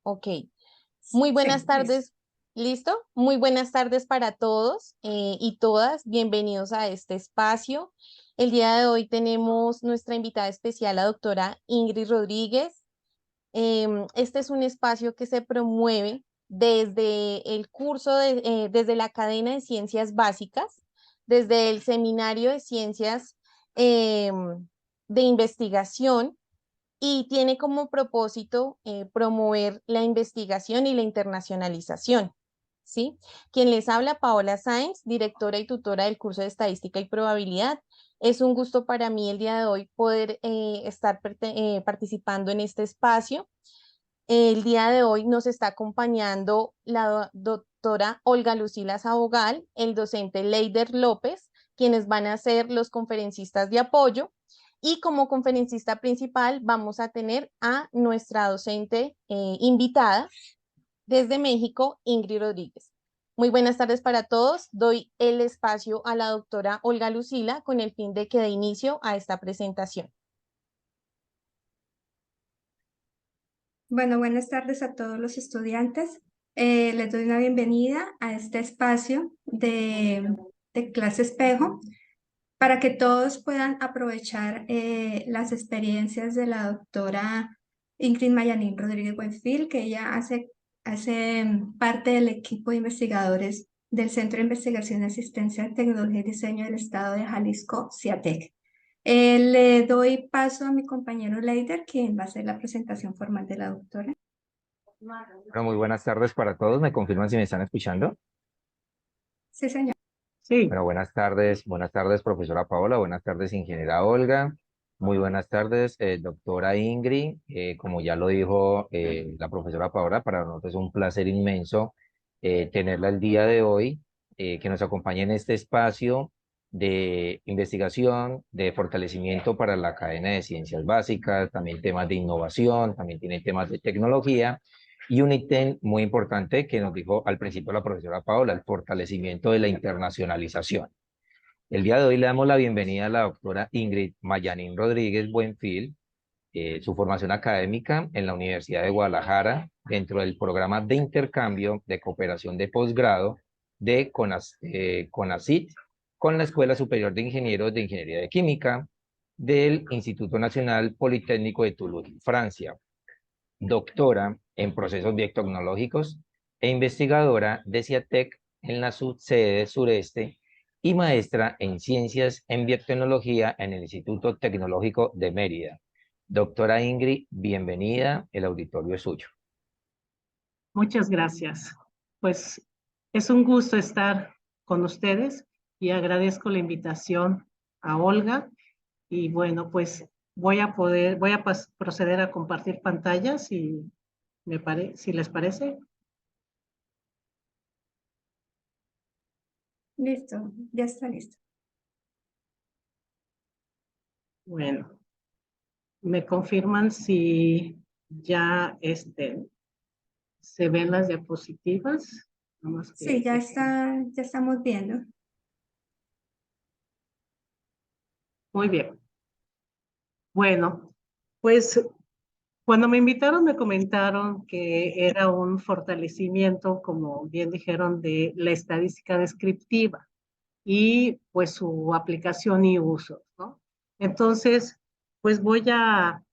Ok. Muy buenas Sí, listo. tardes. ¿Listo? Muy buenas tardes para todos y todas. Bienvenidos a este espacio. El día de hoy tenemos nuestra invitada especial, la doctora Ingrid Rodríguez. Este es un espacio que se promueve desde el curso desde la cadena de ciencias básicas, desde el seminario de ciencias de investigación y tiene como propósito promover la investigación y la internacionalización. ¿Sí? Quien les habla, Paola Sáenz, directora y tutora del curso de Estadística y Probabilidad. Es un gusto para mí el día de hoy poder estar participando en este espacio. El día de hoy nos está acompañando la doctora Olga Lucila Sabogal, el docente Leider López, quienes van a ser los conferencistas de apoyo. Y como conferencista principal vamos a tener a nuestra docente invitada desde México, Ingrid Rodríguez. Muy buenas tardes para todos. Doy el espacio a la doctora Olga Lucila con el fin de que dé inicio a esta presentación. Bueno, buenas tardes a todos los estudiantes. Les doy una bienvenida a este espacio de clase espejo para que todos puedan aprovechar las experiencias de la doctora Ingrid Mayanín Rodríguez Buenfil, que ella hace parte del equipo de investigadores del Centro de Investigación, Asistencia, Tecnología y Diseño del Estado de Jalisco, CIATEC. Le doy paso a mi compañero Leider, quien va a hacer la presentación formal de la doctora. Bueno, muy buenas tardes para todos. ¿Me confirman si me están escuchando? Sí, señor. Sí, Bueno, buenas tardes, profesora Paola, buenas tardes, ingeniera Olga, muy buenas tardes, doctora Ingrid. Como ya lo dijo la profesora Paola, para nosotros es un placer inmenso tenerla el día de hoy, que nos acompañe en este espacio de investigación, de fortalecimiento para la cadena de ciencias básicas, también temas de innovación, también tiene temas de tecnología. Y un ítem muy importante que nos dijo al principio la profesora Paola, el fortalecimiento de la internacionalización. El día de hoy le damos la bienvenida a la doctora Ingrid Mayanín Rodríguez Buenfil, su formación académica en la Universidad de Guadalajara, dentro del programa de intercambio de cooperación de posgrado de CONACYT, con la Escuela Superior de Ingenieros de Ingeniería de Química del Instituto Nacional Politécnico de Toulouse, Francia, doctora en procesos biotecnológicos e investigadora de CIATEC en la subsede sureste y maestra en ciencias en biotecnología en el Instituto Tecnológico de Mérida. Doctora Ingrid, bienvenida, el auditorio es suyo. muchas gracias. Pues es un gusto estar con ustedes y agradezco la invitación a Olga. Y bueno, pues voy a proceder a compartir pantallas si les parece. Listo, ya está listo. Bueno, me confirman si ya se ven las diapositivas. Nada más Sí, que ya estamos viendo. Muy bien. Bueno, pues cuando me invitaron me comentaron que era un fortalecimiento, como bien dijeron, de la estadística descriptiva y pues su aplicación y uso, ¿no? Entonces, pues voy a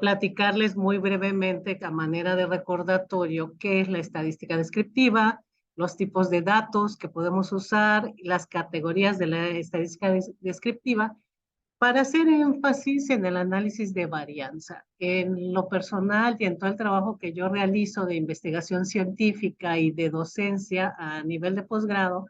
platicarles muy brevemente a manera de recordatorio qué es la estadística descriptiva, los tipos de datos que podemos usar, las categorías de la estadística descriptiva para hacer énfasis en el análisis de varianza. En lo personal y en todo el trabajo que yo realizo de investigación científica y de docencia a nivel de posgrado,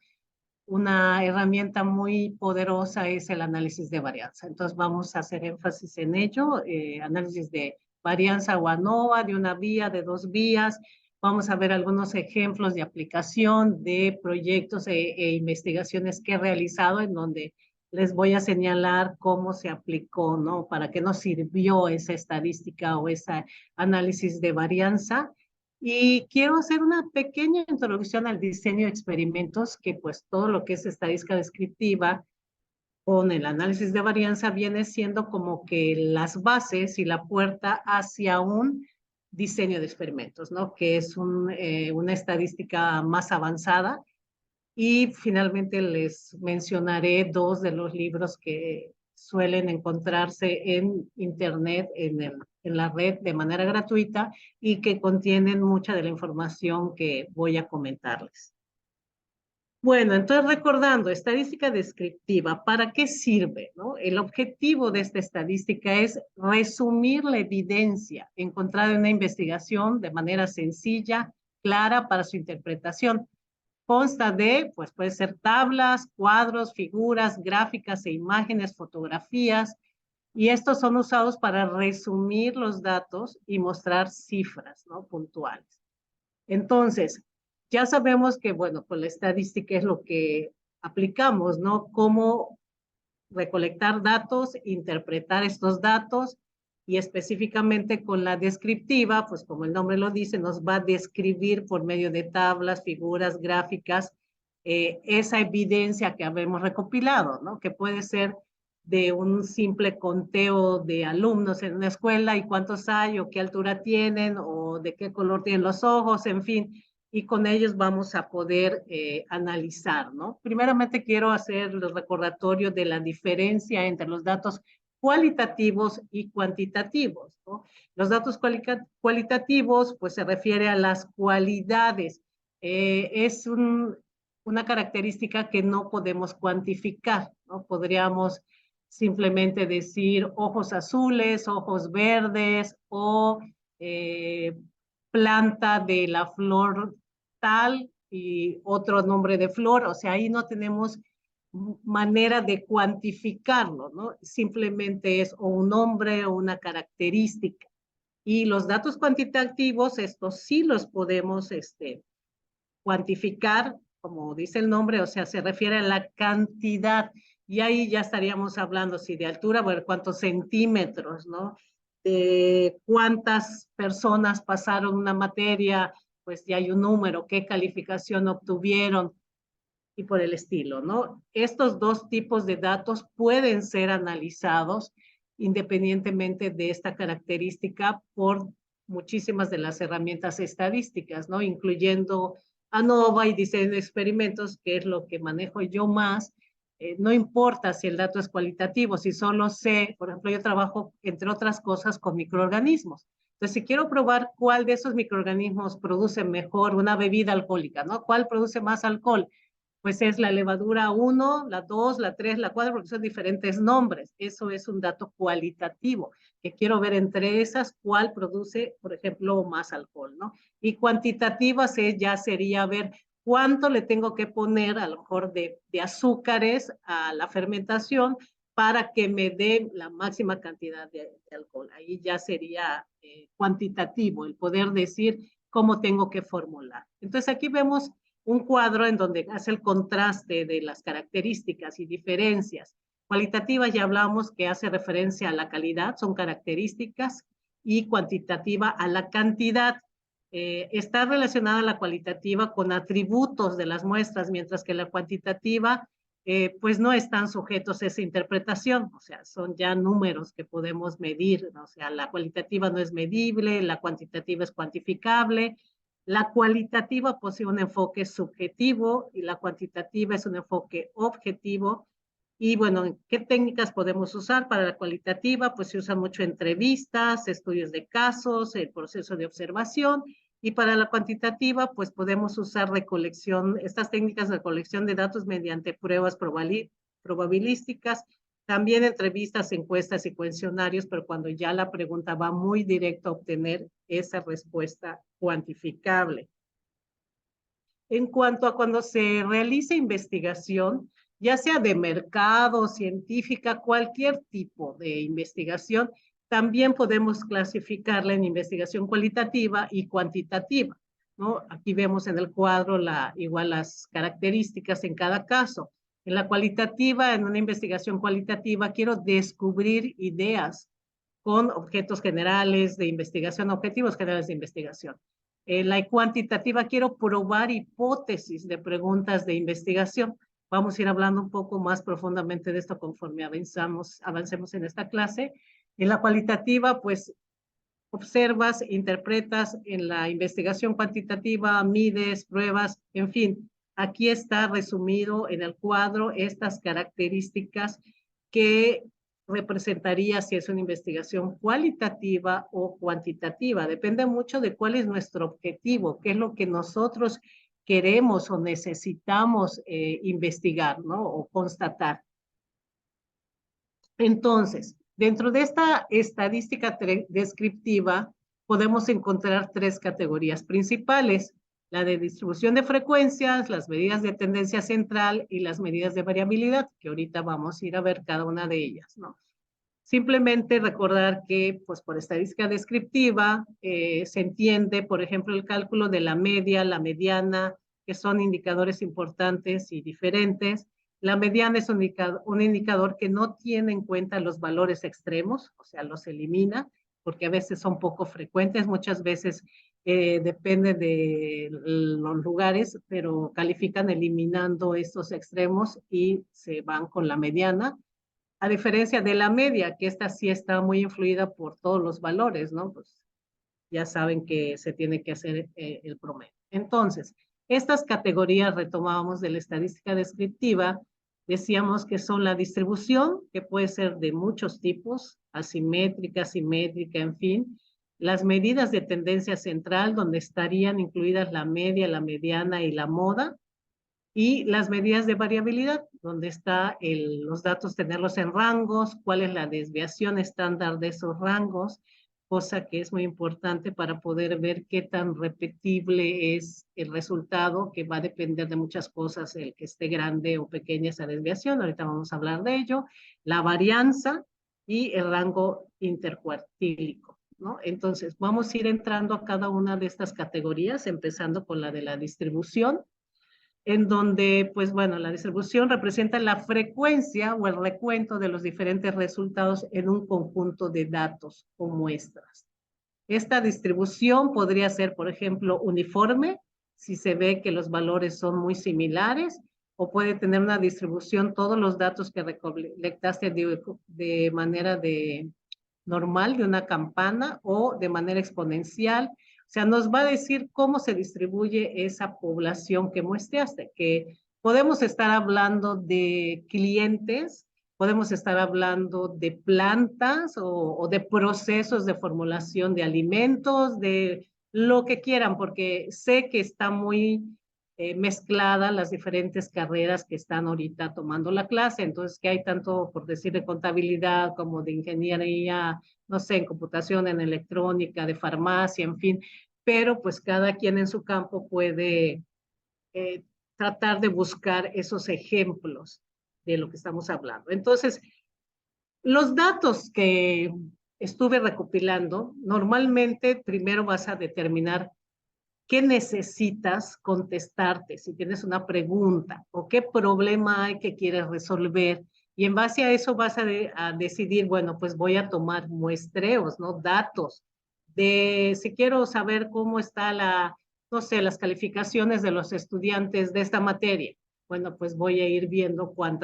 una herramienta muy poderosa es el análisis de varianza. Entonces vamos a hacer énfasis en ello, análisis de varianza o ANOVA, de una vía, de dos vías. Vamos a ver algunos ejemplos de aplicación de proyectos e investigaciones que he realizado en donde les voy a señalar cómo se aplicó, ¿no? Para qué nos sirvió esa estadística o ese análisis de varianza. Y quiero hacer una pequeña introducción al diseño de experimentos, que pues todo lo que es estadística descriptiva con el análisis de varianza viene siendo como que las bases y la puerta hacia un diseño de experimentos, ¿no? Que es una estadística más avanzada. Y finalmente les mencionaré dos de los libros que suelen encontrarse en Internet, en la red de manera gratuita y que contienen mucha de la información que voy a comentarles. Bueno, entonces recordando, estadística descriptiva, ¿para qué sirve, no? El objetivo de esta estadística es resumir la evidencia encontrada en una investigación de manera sencilla, clara para su interpretación. Consta de, pues puede ser tablas, cuadros, figuras, gráficas e imágenes, fotografías, y estos son usados para resumir los datos y mostrar cifras, ¿no? Puntuales. Entonces, ya sabemos que, bueno, pues la estadística es lo que aplicamos, ¿no? Cómo recolectar datos, interpretar estos datos y específicamente con la descriptiva, pues como el nombre lo dice, nos va a describir por medio de tablas, figuras, gráficas, esa evidencia que habemos recopilado, ¿no? Que puede ser de un simple conteo de alumnos en una escuela y cuántos hay o qué altura tienen o de qué color tienen los ojos, en fin, y con ellos vamos a poder analizar, ¿no? Primeramente quiero hacer el recordatorio de la diferencia entre los datos cualitativos y cuantitativos, ¿no? Los datos cualitativos, pues se refiere a las cualidades. Es una característica que no podemos cuantificar, ¿no? Podríamos simplemente decir ojos azules, ojos verdes o planta de la flor tal y otro nombre de flor, o sea, ahí no tenemos manera de cuantificarlo, ¿no? Simplemente es o un nombre o una característica. Y los datos cuantitativos, estos sí los podemos cuantificar, como dice el nombre, o sea, se refiere a la cantidad. Y ahí ya estaríamos hablando, si de altura, bueno, cuántos centímetros, ¿no? De cuántas personas pasaron una materia, pues ya hay un número, qué calificación obtuvieron y por el estilo, ¿no? Estos dos tipos de datos pueden ser analizados independientemente de esta característica por muchísimas de las herramientas estadísticas, ¿no? Incluyendo ANOVA y diseño de experimentos, que es lo que manejo yo más. No importa si el dato es cualitativo, si solo sé, por ejemplo, yo trabajo, entre otras cosas, con microorganismos. Entonces, si quiero probar cuál de esos microorganismos produce mejor una bebida alcohólica, ¿no? ¿Cuál produce más alcohol? Pues es la levadura 1, la 2, la 3, la 4, porque son diferentes nombres. Eso es un dato cualitativo, que quiero ver entre esas cuál produce, por ejemplo, más alcohol, ¿no? Y cuantitativas ya sería ver cuánto le tengo que poner, a lo mejor, de azúcares a la fermentación para que me dé la máxima cantidad de alcohol. Ahí ya sería cuantitativo, el poder decir cómo tengo que formular. Entonces aquí vemos un cuadro en donde hace el contraste de las características y diferencias. Cualitativa ya hablamos que hace referencia a la calidad, son características, y cuantitativa a la cantidad. Está relacionada la cualitativa con atributos de las muestras, mientras que la cuantitativa pues no están sujetos a esa interpretación, o sea, son ya números que podemos medir, ¿no? O sea, la cualitativa no es medible, la cuantitativa es cuantificable. La cualitativa posee un enfoque subjetivo y la cuantitativa es un enfoque objetivo. Y bueno, ¿qué técnicas podemos usar para la cualitativa? Pues se usan mucho entrevistas, estudios de casos, el proceso de observación. Y para la cuantitativa, pues podemos usar estas técnicas de recolección de datos mediante pruebas probabilísticas, también entrevistas, encuestas y cuestionarios, pero cuando ya la pregunta va muy directa a obtener esa respuesta cuantificable. En cuanto a cuando se realiza investigación, ya sea de mercado, científica, cualquier tipo de investigación, también podemos clasificarla en investigación cualitativa y cuantitativa, ¿no? Aquí vemos en el cuadro igual las características en cada caso. En la cualitativa, en una investigación cualitativa, quiero descubrir ideas con objetos generales de investigación, objetivos generales de investigación. La cuantitativa, quiero probar hipótesis de preguntas de investigación. Vamos a ir hablando un poco más profundamente de esto conforme avancemos en esta clase. En la cualitativa, pues observas, interpretas en la investigación cuantitativa, mides, pruebas, en fin. Aquí está resumido en el cuadro estas características que representaría si es una investigación cualitativa o cuantitativa. Depende mucho de cuál es nuestro objetivo, qué es lo que nosotros queremos o necesitamos investigar, ¿no? O constatar. Entonces, dentro de esta estadística descriptiva, podemos encontrar tres categorías principales: la de distribución de frecuencias, las medidas de tendencia central y las medidas de variabilidad, que ahorita vamos a ir a ver cada una de ellas, ¿no? Simplemente recordar que, pues, por estadística descriptiva, se entiende, por ejemplo, el cálculo de la media, la mediana, que son indicadores importantes y diferentes. La mediana es un indicador que no tiene en cuenta los valores extremos, o sea, los elimina, porque a veces son poco frecuentes, muchas veces depende de los lugares, pero califican eliminando estos extremos y se van con la mediana. A diferencia de la media, que esta sí está muy influida por todos los valores, ¿no? Pues ya saben que se tiene que hacer el promedio. Entonces, estas categorías retomábamos de la estadística descriptiva, decíamos que son la distribución, que puede ser de muchos tipos, asimétrica, simétrica, en fin. Las medidas de tendencia central, donde estarían incluidas la media, la mediana y la moda. Y las medidas de variabilidad, donde está los datos, tenerlos en rangos, cuál es la desviación estándar de esos rangos, cosa que es muy importante para poder ver qué tan repetible es el resultado, que va a depender de muchas cosas, el que esté grande o pequeña esa desviación. Ahorita vamos a hablar de ello. La varianza y el rango intercuartílico, ¿no? Entonces, vamos a ir entrando a cada una de estas categorías, empezando con la de la distribución, en donde, pues bueno, la distribución representa la frecuencia o el recuento de los diferentes resultados en un conjunto de datos o muestras. Esta distribución podría ser, por ejemplo, uniforme, si se ve que los valores son muy similares, o puede tener una distribución, todos los datos que recolectaste de manera normal, de una campana, o de manera exponencial. O sea, nos va a decir cómo se distribuye esa población que muestreaste, que podemos estar hablando de clientes, podemos estar hablando de plantas o de procesos de formulación de alimentos, de lo que quieran, porque sé que está muy mezcladas las diferentes carreras que están ahorita tomando la clase. Entonces, que hay tanto, por decir, de contabilidad como de ingeniería, no sé, en computación, en electrónica, de farmacia, en fin, pero pues cada quien en su campo puede tratar de buscar esos ejemplos de lo que estamos hablando. Entonces, los datos que estuve recopilando, normalmente primero vas a determinar qué necesitas contestarte, si tienes una pregunta o qué problema hay que quieres resolver. Y en base a eso vas a decidir, bueno, pues voy a tomar muestreos, ¿no? Datos de si quiero saber cómo está no sé, las calificaciones de los estudiantes de esta materia. Bueno, pues voy a ir viendo cuál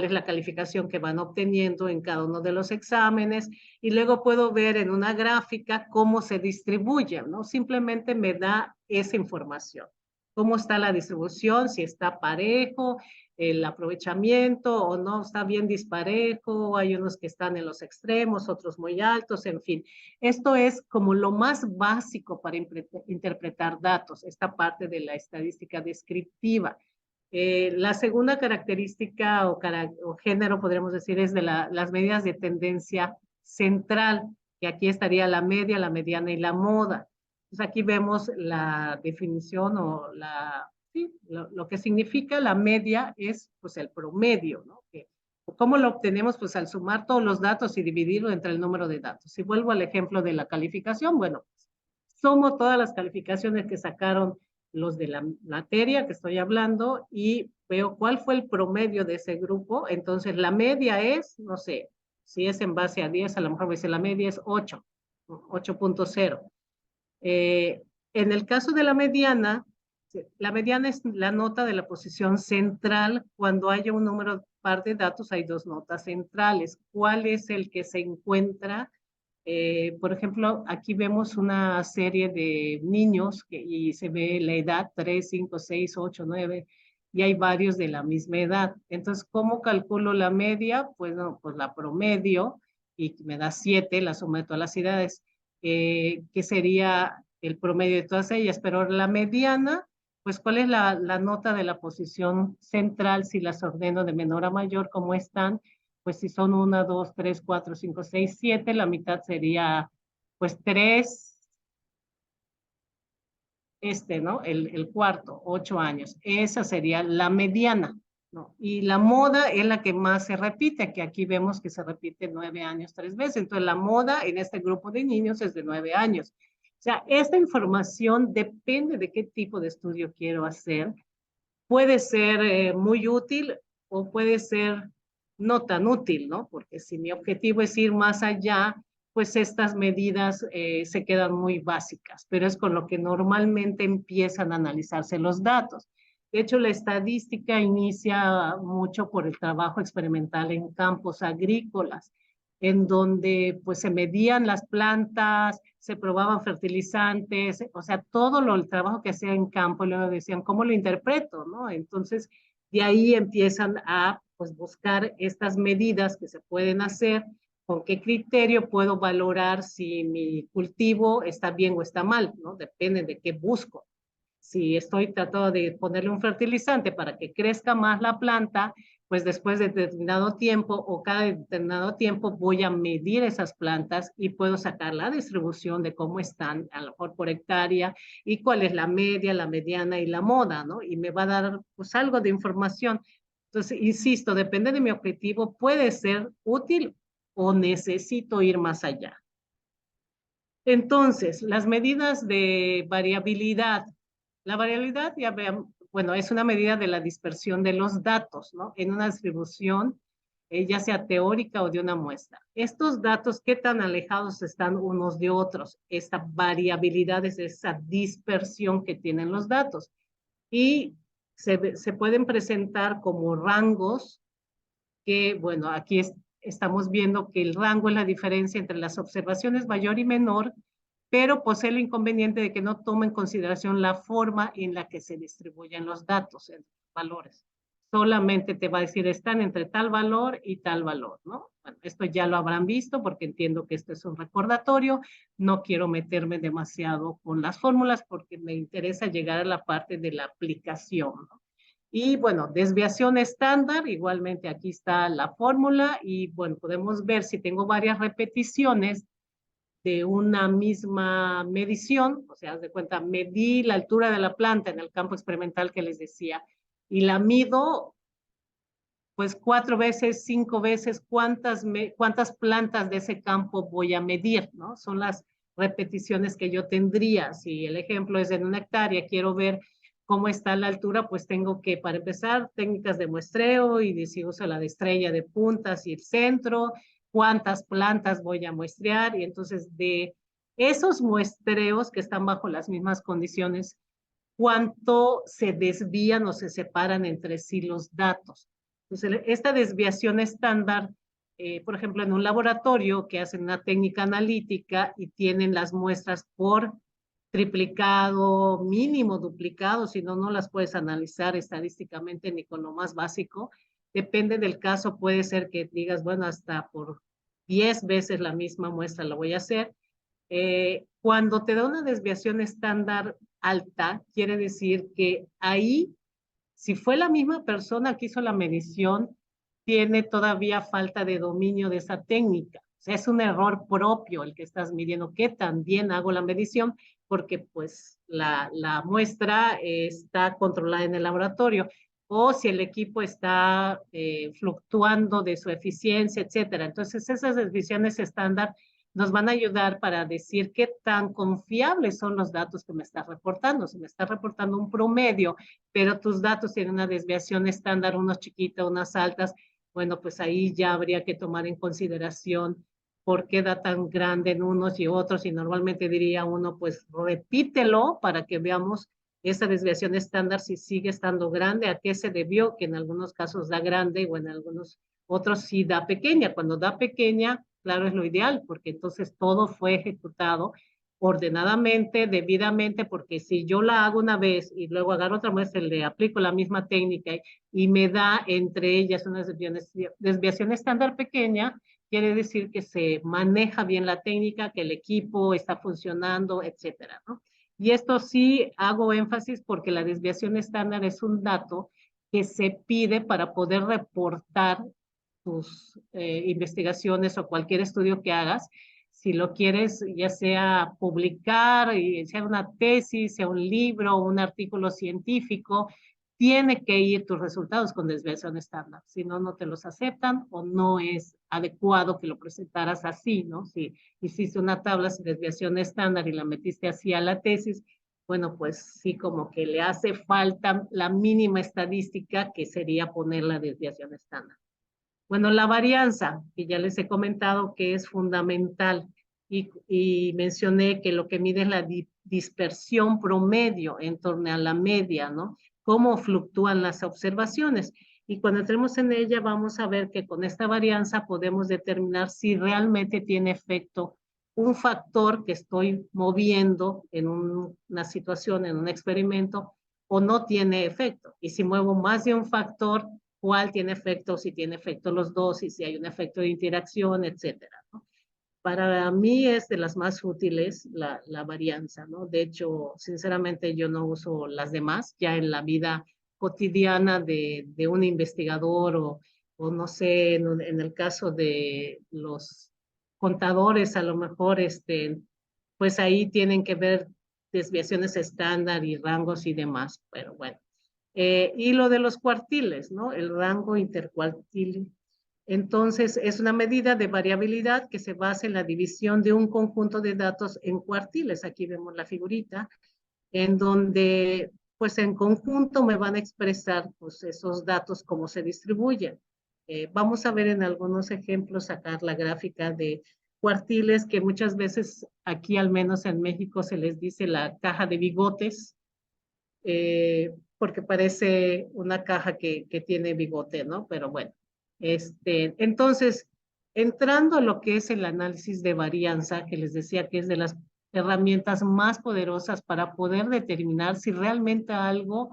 es la calificación que van obteniendo en cada uno de los exámenes, y luego puedo ver en una gráfica cómo se distribuyen, ¿no? Simplemente me da esa información. Cómo está la distribución, si está parejo, el aprovechamiento o no está bien disparejo, hay unos que están en los extremos, otros muy altos, en fin. Esto es como lo más básico para interpretar datos, esta parte de la estadística descriptiva. La segunda característica o género, podríamos decir, es de las medidas de tendencia central, que aquí estaría la media, la mediana y la moda. Entonces aquí vemos la definición o sí, lo que significa la media es pues el promedio, ¿no? ¿Cómo lo obtenemos? Pues al sumar todos los datos y dividirlo entre el número de datos. Si vuelvo al ejemplo de la calificación, bueno, pues, sumo todas las calificaciones que sacaron los de la materia que estoy hablando y veo cuál fue el promedio de ese grupo. Entonces la media es, no sé, si es en base a 10, a lo mejor me dice la media es 8, 8.0. En el caso de la mediana es la nota de la posición central. Cuando haya un número par de datos hay dos notas centrales. ¿Cuál es el que se encuentra Por ejemplo, aquí vemos una serie de niños y se ve la edad 3, 5, 6, 8, 9 y hay varios de la misma edad. Entonces, ¿cómo calculo la media? Pues, no, pues la promedio y me da 7, la suma de todas las edades, que sería el promedio de todas ellas. Pero la mediana, pues, ¿cuál es la nota de la posición central si las ordeno de menor a mayor, cómo están? Pues si son 1, 2, 3, 4, 5, 6, 7, la mitad sería pues 3, ¿no? El cuarto, 8 años. Esa sería la mediana, ¿no? Y la moda es la que más se repite, que aquí vemos que se repite 9 años 3 veces. Entonces la moda en este grupo de niños es de 9 años. O sea, esta información depende de qué tipo de estudio quiero hacer. Puede ser muy útil o puede ser no tan útil, ¿no? Porque si mi objetivo es ir más allá, pues estas medidas se quedan muy básicas, pero es con lo que normalmente empiezan a analizarse los datos. De hecho, la estadística inicia mucho por el trabajo experimental en campos agrícolas, en donde pues se medían las plantas, se probaban fertilizantes, o sea, el trabajo que hacía en campo, y luego decían, ¿cómo lo interpreto? ¿No? Entonces, de ahí empiezan a pues, buscar estas medidas que se pueden hacer, con qué criterio puedo valorar si mi cultivo está bien o está mal, ¿no? Depende de qué busco. Si estoy tratando de ponerle un fertilizante para que crezca más la planta, pues después de determinado tiempo o cada determinado tiempo voy a medir esas plantas y puedo sacar la distribución de cómo están, a lo mejor por hectárea, y cuál es la media, la mediana y la moda, ¿no? Y me va a dar pues algo de información. Entonces, insisto, depende de mi objetivo, puede ser útil o necesito ir más allá. Entonces, las medidas de variabilidad. La variabilidad, ya vean, bueno, es una medida de la dispersión de los datos, ¿no? En una distribución, ya sea teórica o de una muestra. Estos datos, ¿qué tan alejados están unos de otros? Esta variabilidad es esa dispersión que tienen los datos. Y se pueden presentar como rangos que, bueno, aquí estamos viendo que el rango es la diferencia entre las observaciones mayor y menor, pero posee el inconveniente de que no toma en consideración la forma en la que se distribuyen los datos, en valores. Solamente te va a decir, están entre tal valor y tal valor, ¿no? Bueno, esto ya lo habrán visto porque entiendo que esto es un recordatorio. No quiero meterme demasiado con las fórmulas porque me interesa llegar a la parte de la aplicación, ¿no? Y bueno, desviación estándar, igualmente aquí está la fórmula y bueno, podemos ver si tengo varias repeticiones de una misma medición, o sea, haz de cuenta, medí la altura de la planta en el campo experimental que les decía y la mido pues 4 veces, 5 veces, cuántas plantas de ese campo voy a medir, ¿no? Son las repeticiones que yo tendría. Si el ejemplo es en una hectárea, quiero ver cómo está la altura, pues tengo que, para empezar, técnicas de muestreo y si uso la de estrella de puntas y el centro, cuántas plantas voy a muestrear y entonces de esos muestreos que están bajo las mismas condiciones, cuánto se desvían o se separan entre sí los datos. Entonces, esta desviación estándar, por ejemplo, en un laboratorio que hacen una técnica analítica y tienen las muestras por triplicado, mínimo duplicado, si no, no las puedes analizar estadísticamente ni con lo más básico. Depende del caso, puede ser que digas, bueno, hasta por 10 veces la misma muestra la voy a hacer. Cuando te da una desviación estándar alta, quiere decir que ahí, si fue la misma persona que hizo la medición, tiene todavía falta de dominio de esa técnica. O sea, es un error propio el que estás midiendo, que también hago la medición, porque pues la muestra está controlada en el laboratorio, o si el equipo está fluctuando de su eficiencia, etcétera. Entonces, esas desviaciones estándar nos van a ayudar para decir qué tan confiables son los datos que me estás reportando. Si me estás reportando un promedio, pero tus datos tienen una desviación estándar, unos chiquitos, unas altas, bueno, pues ahí ya habría que tomar en consideración por qué da tan grande en unos y otros, y normalmente diría uno, pues repítelo para que veamos esa desviación estándar si sigue estando grande, a qué se debió, que en algunos casos da grande o en algunos otros sí da pequeña. Cuando da pequeña, claro, es lo ideal, porque entonces todo fue ejecutado ordenadamente, debidamente, porque si yo la hago una vez y luego agarro otra muestra, le aplico la misma técnica y me da entre ellas una desviación estándar pequeña, quiere decir que se maneja bien la técnica, que el equipo está funcionando, etcétera, ¿no? Y esto sí hago énfasis porque la desviación estándar es un dato que se pide para poder reportar tus investigaciones o cualquier estudio que hagas. Si lo quieres, ya sea publicar, sea una tesis, sea un libro, un artículo científico, tiene que ir tus resultados con desviación estándar. Si no, no te los aceptan o no es adecuado que lo presentaras así, ¿no? Si hiciste una tabla sin desviación estándar y la metiste así a la tesis, bueno, pues sí, como que le hace falta la mínima estadística que sería poner la desviación estándar. Bueno, la varianza, que ya les he comentado que es fundamental y mencioné que lo que mide es la dispersión promedio en torno a la media, ¿no? Cómo fluctúan las observaciones. Y cuando entremos en ella vamos a ver que con esta varianza podemos determinar si realmente tiene efecto un factor que estoy moviendo en una situación, en un experimento, o no tiene efecto. Y si muevo más de un factor, cuál tiene efecto, si tiene efecto los dos, y si hay un efecto de interacción, etcétera, ¿no? Para mí es de las más útiles la varianza, ¿no? De hecho, sinceramente yo no uso las demás ya en la vida cotidiana de un investigador o no sé, en el caso de los contadores, a lo mejor, pues ahí tienen que ver desviaciones estándar y rangos y demás, pero bueno. Y lo de los cuartiles, ¿no? El rango intercuartil. Entonces, es una medida de variabilidad que se basa en la división de un conjunto de datos en cuartiles. Aquí vemos la figurita, en donde, pues en conjunto me van a expresar pues, esos datos, cómo se distribuyen. Vamos a ver en algunos ejemplos, sacar la gráfica de cuartiles, que muchas veces aquí, al menos en México, se les dice la caja de bigotes, porque parece una caja que tiene bigote, ¿no? Pero bueno, entonces, entrando a lo que es el análisis de varianza, que les decía que es de las herramientas más poderosas para poder determinar si realmente algo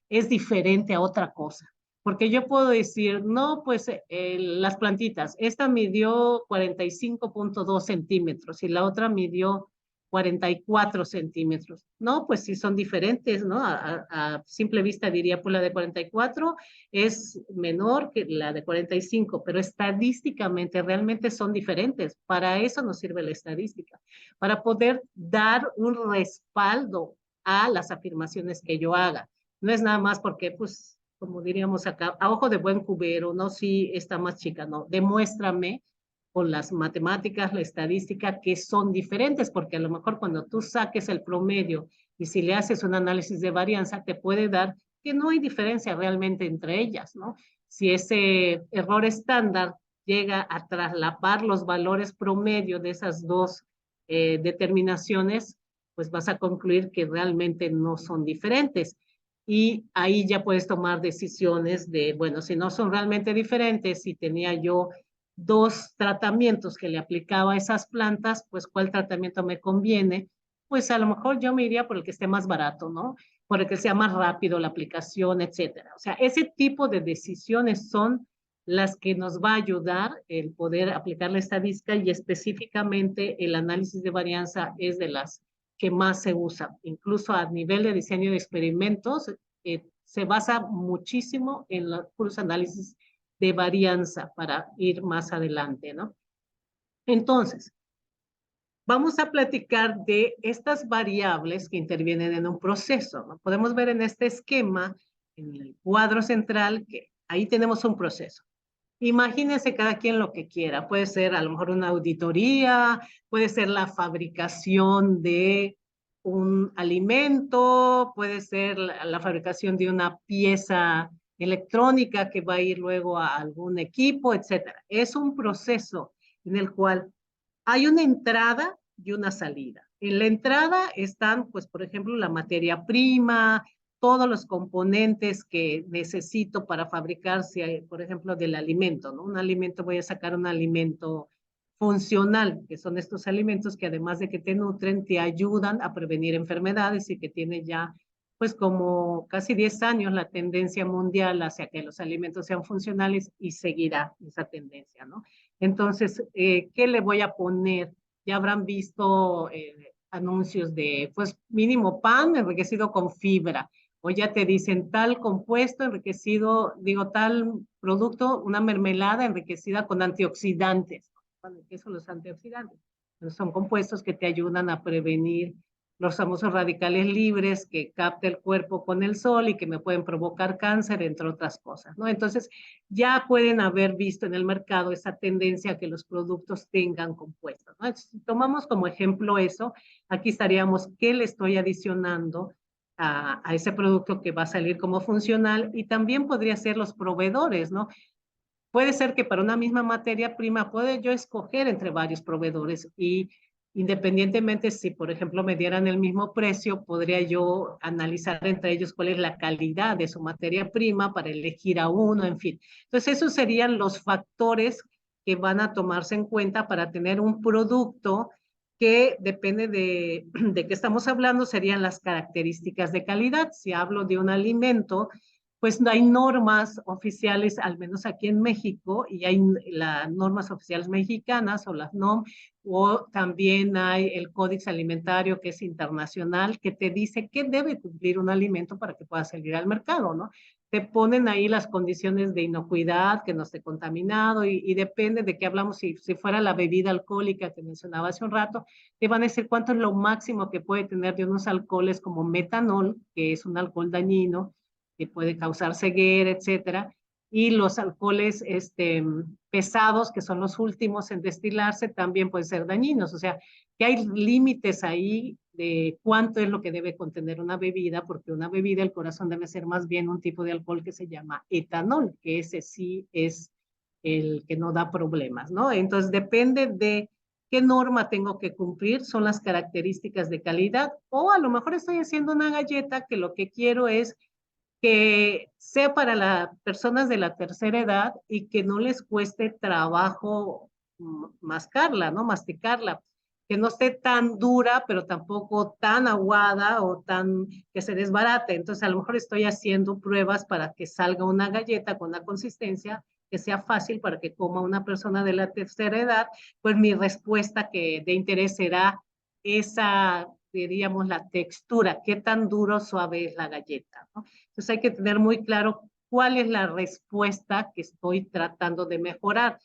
es diferente a otra cosa. Porque yo puedo decir, no, pues las plantitas, esta midió 45.2 centímetros y la otra midió 44 centímetros. No, pues sí son diferentes, ¿no? A simple vista diría, pues la de 44 es menor que la de 45, pero estadísticamente realmente son diferentes. Para eso nos sirve la estadística, para poder dar un respaldo a las afirmaciones que yo haga. No es nada más porque, pues, como diríamos acá, a ojo de buen cubero, no, si está más chica, no, demuéstrame con las matemáticas, la estadística, que son diferentes, porque a lo mejor cuando tú saques el promedio y si le haces un análisis de varianza, te puede dar que no hay diferencia realmente entre ellas, ¿no? Si ese error estándar llega a traslapar los valores promedio de esas dos determinaciones, pues vas a concluir que realmente no son diferentes. Y ahí ya puedes tomar decisiones de, bueno, si no son realmente diferentes, si tenía yo dos tratamientos que le aplicaba a esas plantas, pues cuál tratamiento me conviene, pues a lo mejor yo me iría por el que esté más barato, ¿no? Por el que sea más rápido la aplicación, etcétera. O sea, ese tipo de decisiones son las que nos va a ayudar el poder aplicar la estadística, y específicamente el análisis de varianza es de las que más se usa. Incluso a nivel de diseño de experimentos, se basa muchísimo en los puros análisis de varianza para ir más adelante, ¿no? Entonces, vamos a platicar de estas variables que intervienen en un proceso, ¿no? Podemos ver en este esquema, en el cuadro central, que ahí tenemos un proceso. Imagínense cada quien lo que quiera. Puede ser a lo mejor una auditoría, puede ser la fabricación de un alimento, puede ser la fabricación de una pieza electrónica que va a ir luego a algún equipo, etcétera. Es un proceso en el cual hay una entrada y una salida. En la entrada están, pues, por ejemplo, la materia prima, todos los componentes que necesito para fabricarse, por ejemplo, del alimento, ¿no? Un alimento, voy a sacar un alimento funcional, que son estos alimentos que además de que te nutren, te ayudan a prevenir enfermedades y que tiene ya pues como casi 10 años la tendencia mundial hacia que los alimentos sean funcionales y seguirá esa tendencia, ¿no? Entonces, ¿qué le voy a poner? Ya habrán visto anuncios de, pues mínimo pan enriquecido con fibra, o ya te dicen tal compuesto enriquecido, digo, tal producto, una mermelada enriquecida con antioxidantes. ¿Qué son los antioxidantes? Pues son compuestos que te ayudan a prevenir los famosos radicales libres que capta el cuerpo con el sol y que me pueden provocar cáncer, entre otras cosas, ¿no? Entonces, ya pueden haber visto en el mercado esa tendencia a que los productos tengan compuestos, ¿no? Entonces, si tomamos como ejemplo eso, aquí estaríamos, ¿qué le estoy adicionando a ese producto que va a salir como funcional? Y también podría ser los proveedores, ¿no? Puede ser que para una misma materia prima puede yo escoger entre varios proveedores y independientemente si, por ejemplo, me dieran el mismo precio, podría yo analizar entre ellos cuál es la calidad de su materia prima para elegir a uno, en fin. Entonces, esos serían los factores que van a tomarse en cuenta para tener un producto que depende de qué estamos hablando, serían las características de calidad. Si hablo de un alimento, pues no hay normas oficiales, al menos aquí en México, y hay las normas oficiales mexicanas o las NOM, o también hay el Códice Alimentario que es internacional, que te dice qué debe cumplir un alimento para que pueda salir al mercado, ¿no? Te ponen ahí las condiciones de inocuidad, que no esté contaminado, y depende de qué hablamos, si fuera la bebida alcohólica que mencionaba hace un rato, te van a decir cuánto es lo máximo que puede tener de unos alcoholes como metanol, que es un alcohol dañino, que puede causar ceguera, etcétera, y los alcoholes pesados, que son los últimos en destilarse, también pueden ser dañinos. O sea, que hay límites ahí de cuánto es lo que debe contener una bebida, porque una bebida, el corazón debe ser más bien un tipo de alcohol que se llama etanol, que ese sí es el que no da problemas, ¿no? Entonces, depende de qué norma tengo que cumplir, son las características de calidad, o a lo mejor estoy haciendo una galleta que lo que quiero es que sea para las personas de la tercera edad y que no les cueste trabajo mascarla, ¿no? Masticarla, que no esté tan dura, pero tampoco tan aguada o tan que se desbarate. Entonces, a lo mejor estoy haciendo pruebas para que salga una galleta con una consistencia que sea fácil para que coma una persona de la tercera edad. Pues mi respuesta que de interés será esa, diríamos, la textura, qué tan duro o suave es la galleta, ¿no? Entonces hay que tener muy claro cuál es la respuesta que estoy tratando de mejorar.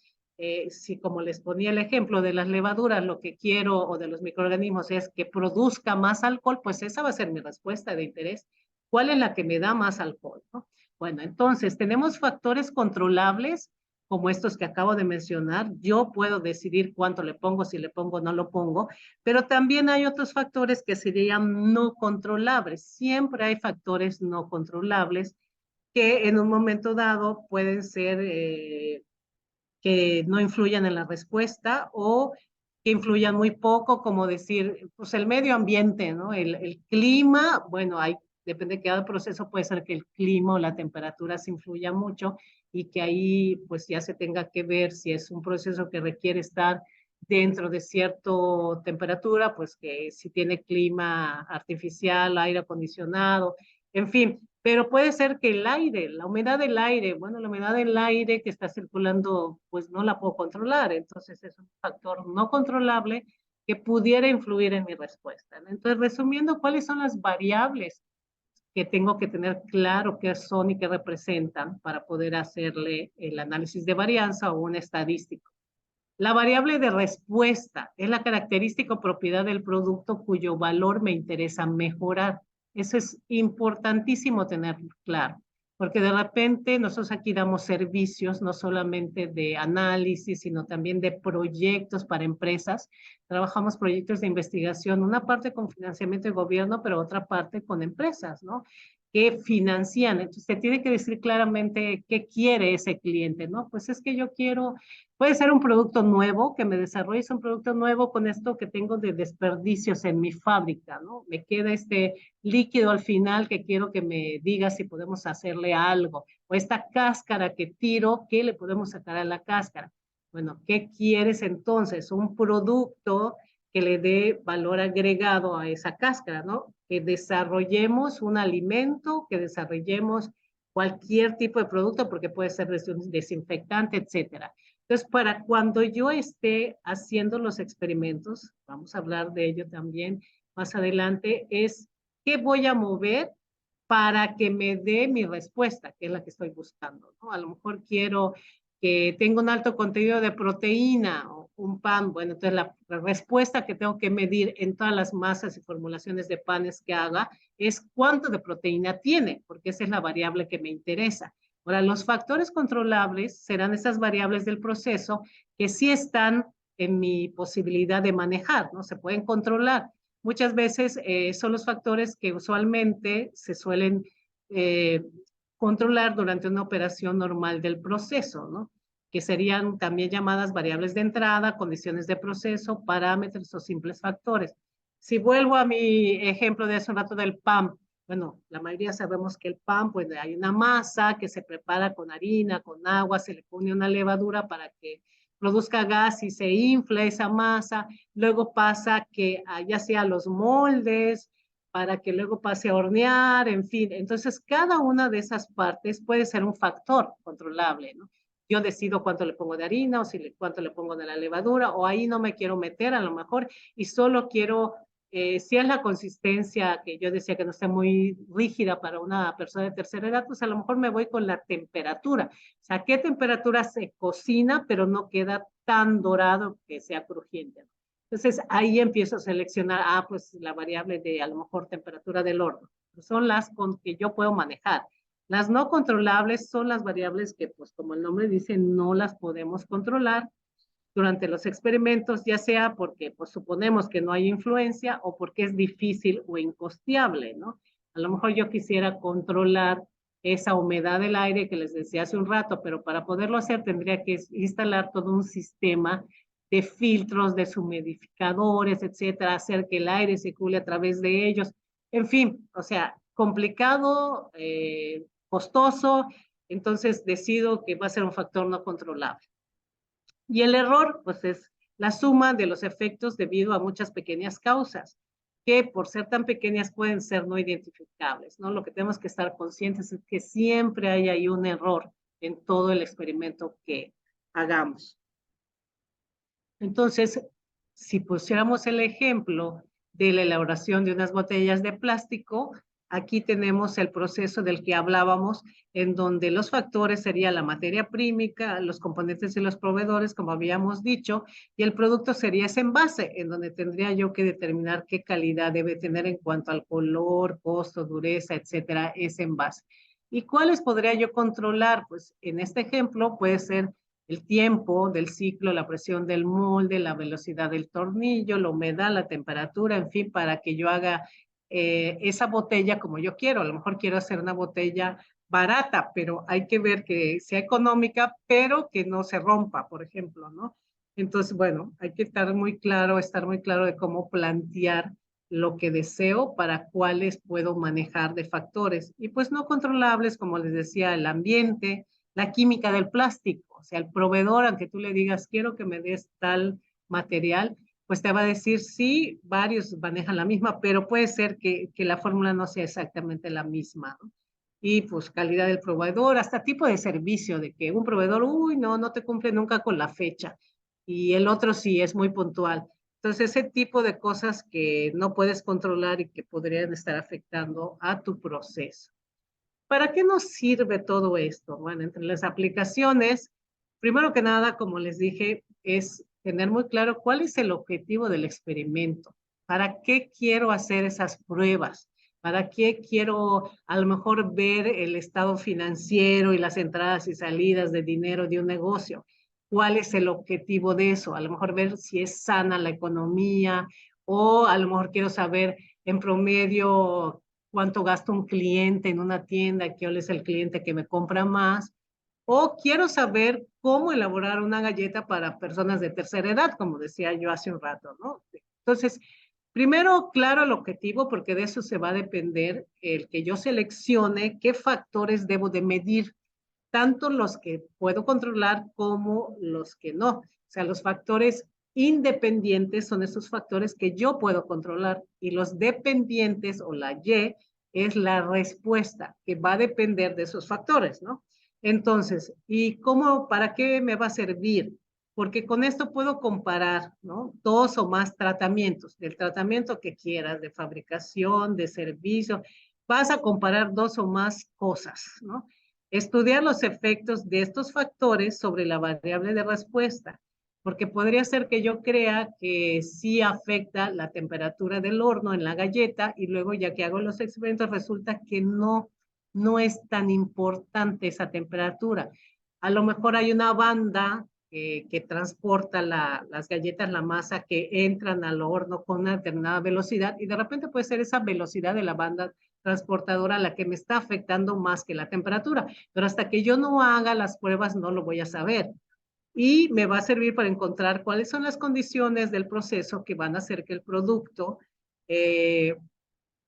Si como les ponía el ejemplo de las levaduras, lo que quiero o de los microorganismos es que produzca más alcohol, pues esa va a ser mi respuesta de interés. ¿Cuál es la que me da más alcohol, ¿no? Bueno, entonces tenemos factores controlables como estos que acabo de mencionar. Yo puedo decidir cuánto le pongo, si le pongo o no lo pongo, pero también hay otros factores que serían no controlables. Siempre hay factores no controlables que en un momento dado pueden ser que no influyan en la respuesta o que influyan muy poco, como decir, pues el medio ambiente, ¿no? El clima, bueno, hay, depende de cada proceso, puede ser que el clima o la temperatura se influya mucho y que ahí pues ya se tenga que ver si es un proceso que requiere estar dentro de cierta temperatura, pues que si tiene clima artificial, aire acondicionado, en fin, pero puede ser que el aire, la humedad del aire, bueno, la humedad del aire que está circulando, pues no la puedo controlar, entonces es un factor no controlable que pudiera influir en mi respuesta. Entonces, resumiendo, ¿cuáles son las variables que tengo que tener claro qué son y qué representan para poder hacerle el análisis de varianza o un estadístico? La variable de respuesta es la característica o propiedad del producto cuyo valor me interesa mejorar. Eso es importantísimo tenerlo claro, porque de repente nosotros aquí damos servicios no solamente de análisis, sino también de proyectos para empresas. Trabajamos proyectos de investigación, una parte con financiamiento de gobierno, pero otra parte con empresas, ¿no? Que financian. Entonces, te tiene que decir claramente qué quiere ese cliente, ¿no? Pues es que yo quiero. Puede ser un producto nuevo, que me desarrolles un producto nuevo con esto que tengo de desperdicios en mi fábrica, ¿no? Me queda este líquido al final que quiero que me diga si podemos hacerle algo. O esta cáscara que tiro, ¿qué le podemos sacar a la cáscara? Bueno, ¿qué quieres entonces? Un producto que le dé valor agregado a esa cáscara, ¿no? Que desarrollemos un alimento, que desarrollemos cualquier tipo de producto, porque puede ser un desinfectante, etcétera. Entonces, para cuando yo esté haciendo los experimentos, vamos a hablar de ello también más adelante, es qué voy a mover para que me dé mi respuesta, que es la que estoy buscando, ¿no? A lo mejor quiero que tenga un alto contenido de proteína o un pan, bueno, entonces la respuesta que tengo que medir en todas las masas y formulaciones de panes que haga es cuánto de proteína tiene, porque esa es la variable que me interesa. Ahora, los factores controlables serán esas variables del proceso que sí están en mi posibilidad de manejar, ¿no? Se pueden controlar. Muchas veces son los factores que usualmente se suelen eh, controlar durante una operación normal del proceso, ¿no? Que serían también llamadas variables de entrada, condiciones de proceso, parámetros o simples factores. Si vuelvo a mi ejemplo de hace un rato del pan, bueno, la mayoría sabemos que el pan, pues hay una masa que se prepara con harina, con agua, se le pone una levadura para que produzca gas y se infla esa masa, luego pasa que ya sea los moldes, para que luego pase a hornear, en fin. Entonces, cada una de esas partes puede ser un factor controlable, ¿no? Yo decido cuánto le pongo de harina o cuánto le pongo de la levadura, o ahí no me quiero meter a lo mejor y solo quiero, si es la consistencia que yo decía que no esté muy rígida para una persona de tercera edad, pues a lo mejor me voy con la temperatura. O sea, ¿qué temperatura se cocina, pero no queda tan dorado que sea crujiente? Entonces ahí empiezo a seleccionar, pues la variable de a lo mejor temperatura del horno. Son las con que yo puedo manejar. Las no controlables son las variables que, pues como el nombre dice, no las podemos controlar durante los experimentos, ya sea porque pues suponemos que no hay influencia o porque es difícil o incosteable, ¿no? A lo mejor yo quisiera controlar esa humedad del aire que les decía hace un rato, pero para poderlo hacer tendría que instalar todo un sistema de filtros, deshumidificadores, etcétera, hacer que el aire circule a través de ellos. En fin, o sea, complicado, costoso, entonces decido que va a ser un factor no controlable. Y el error, pues es la suma de los efectos debido a muchas pequeñas causas, que por ser tan pequeñas pueden ser no identificables, ¿no? Lo que tenemos que estar conscientes es que siempre hay ahí un error en todo el experimento que hagamos. Entonces, si pusiéramos el ejemplo de la elaboración de unas botellas de plástico, aquí tenemos el proceso del que hablábamos, en donde los factores serían la materia prima, los componentes y los proveedores, como habíamos dicho, y el producto sería ese envase, en donde tendría yo que determinar qué calidad debe tener en cuanto al color, costo, dureza, etcétera, ese envase. ¿Y cuáles podría yo controlar? Pues en este ejemplo puede ser el tiempo del ciclo, la presión del molde, la velocidad del tornillo, la humedad, la temperatura, en fin, para que yo haga esa botella como yo quiero. A lo mejor quiero hacer una botella barata, pero hay que ver que sea económica, pero que no se rompa, por ejemplo, ¿no? Entonces, bueno, hay que estar muy claro de cómo plantear lo que deseo para cuáles puedo manejar de factores. Y pues no controlables, como les decía, el ambiente, la química del plástico. O sea, el proveedor, aunque tú le digas, quiero que me des tal material, pues te va a decir, sí, varios manejan la misma, pero puede ser que la fórmula no sea exactamente la misma, ¿no? Y pues calidad del proveedor, hasta tipo de servicio, de que un proveedor, uy, no te cumple nunca con la fecha, y el otro sí es muy puntual. Entonces, ese tipo de cosas que no puedes controlar y que podrían estar afectando a tu proceso. ¿Para qué nos sirve todo esto? Bueno, entre las aplicaciones, primero que nada, como les dije, es tener muy claro cuál es el objetivo del experimento. ¿Para qué quiero hacer esas pruebas? ¿Para qué quiero a lo mejor ver el estado financiero y las entradas y salidas de dinero de un negocio? ¿Cuál es el objetivo de eso? A lo mejor ver si es sana la economía o a lo mejor quiero saber en promedio cuánto gasta un cliente en una tienda, quién es el cliente que me compra más, o quiero saber cómo elaborar una galleta para personas de tercera edad, como decía yo hace un rato, ¿no? Entonces, primero, claro el objetivo, porque de eso se va a depender el que yo seleccione qué factores debo de medir. tanto los que puedo controlar como los que no. O sea, los factores independientes son esos factores que yo puedo controlar y los dependientes o la Y es la respuesta que va a depender de esos factores, ¿no? Entonces, ¿y cómo, para qué me va a servir? Porque con esto puedo comparar, ¿no? Dos o más tratamientos, del tratamiento que quieras, de fabricación, de servicio, vas a comparar dos o más cosas, ¿no? Estudiar los efectos de estos factores sobre la variable de respuesta, porque podría ser que yo crea que sí afecta la temperatura del horno en la galleta y luego ya que hago los experimentos resulta que no es tan importante esa temperatura. A lo mejor hay una banda que transporta las galletas, la masa, que entran al horno con una determinada velocidad y de repente puede ser esa velocidad de la banda transportadora la que me está afectando más que la temperatura. Pero hasta que yo no haga las pruebas no lo voy a saber. Y me va a servir para encontrar cuáles son las condiciones del proceso que van a hacer que el producto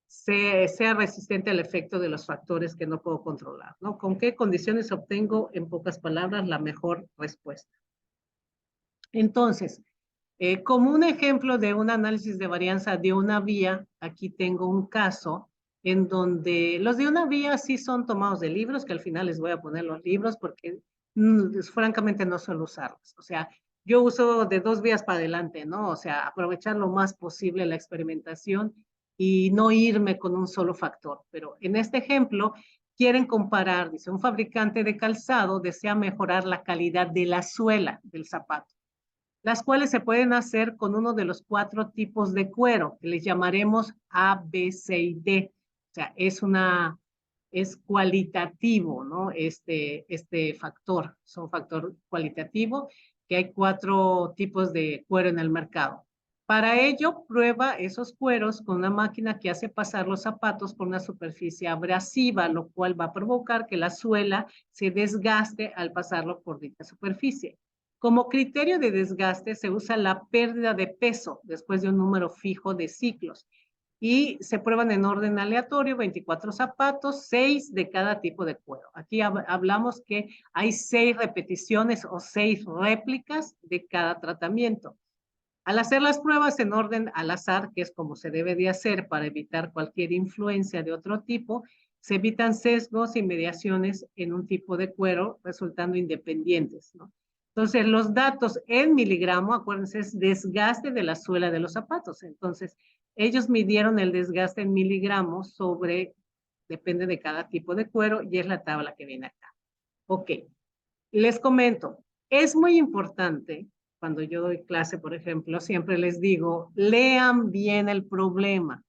sea resistente al efecto de los factores que no puedo controlar, ¿no? ¿Con qué condiciones obtengo, en pocas palabras, la mejor respuesta? Entonces, como un ejemplo de un análisis de varianza de una vía, aquí tengo un caso en donde los de una vía sí son tomados de libros, que al final les voy a poner los libros porque francamente no suelo usarlos. O sea, yo uso de 2 vías para adelante, ¿no? O sea, aprovechar lo más posible la experimentación y no irme con un solo factor. Pero en este ejemplo, quieren comparar, dice, un fabricante de calzado desea mejorar la calidad de la suela del zapato, las cuales se pueden hacer con uno de los 4 tipos de cuero, que les llamaremos A, B, C y D. O sea, es cualitativo, ¿no? Este factor, es un factor cualitativo, que hay 4 tipos de cuero en el mercado. Para ello, prueba esos cueros con una máquina que hace pasar los zapatos por una superficie abrasiva, lo cual va a provocar que la suela se desgaste al pasarlo por dicha superficie. Como criterio de desgaste se usa la pérdida de peso después de un número fijo de ciclos y se prueban en orden aleatorio 24 zapatos, 6 de cada tipo de cuero. Aquí hablamos que hay 6 repeticiones o 6 réplicas de cada tratamiento. Al hacer las pruebas en orden al azar, que es como se debe de hacer para evitar cualquier influencia de otro tipo, se evitan sesgos y mediaciones en un tipo de cuero, resultando independientes, ¿no? Entonces, los datos en miligramo, acuérdense, es desgaste de la suela de los zapatos. Entonces, ellos midieron el desgaste en miligramos sobre, depende de cada tipo de cuero, y es la tabla que viene acá. Ok, les comento, es muy importante, cuando yo doy clase, por ejemplo, siempre les digo, lean bien el problema.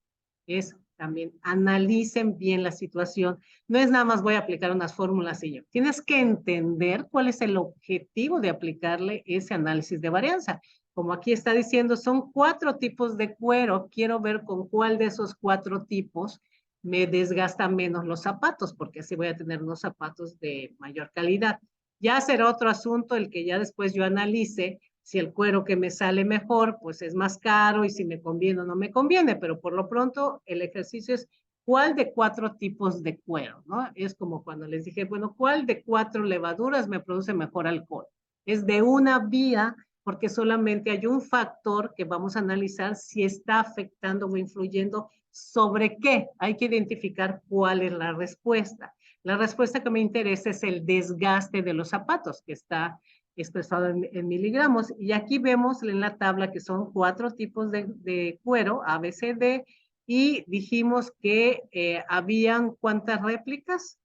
Es también analicen bien la situación. No es nada más voy a aplicar unas fórmulas y yo. Tienes que entender cuál es el objetivo de aplicarle ese análisis de varianza. Como aquí está diciendo, son 4 tipos de cuero. Quiero ver con cuál de esos 4 tipos me desgasta menos los zapatos, porque así voy a tener unos zapatos de mayor calidad. Ya será otro asunto el que ya después yo analice si el cuero que me sale mejor, pues es más caro y si me conviene o no me conviene, pero por lo pronto el ejercicio es cuál de 4 tipos de cuero, ¿no? Es como cuando les dije, bueno, ¿cuál de 4 levaduras me produce mejor alcohol? Es de una vía porque solamente hay un factor que vamos a analizar si está afectando o influyendo sobre qué. Hay que identificar cuál es la respuesta. La respuesta que me interesa es el desgaste de los zapatos, que está expresado en miligramos. Y aquí vemos en la tabla que son 4 tipos de cuero, A, B, C, D, y dijimos que habían ¿cuántas réplicas?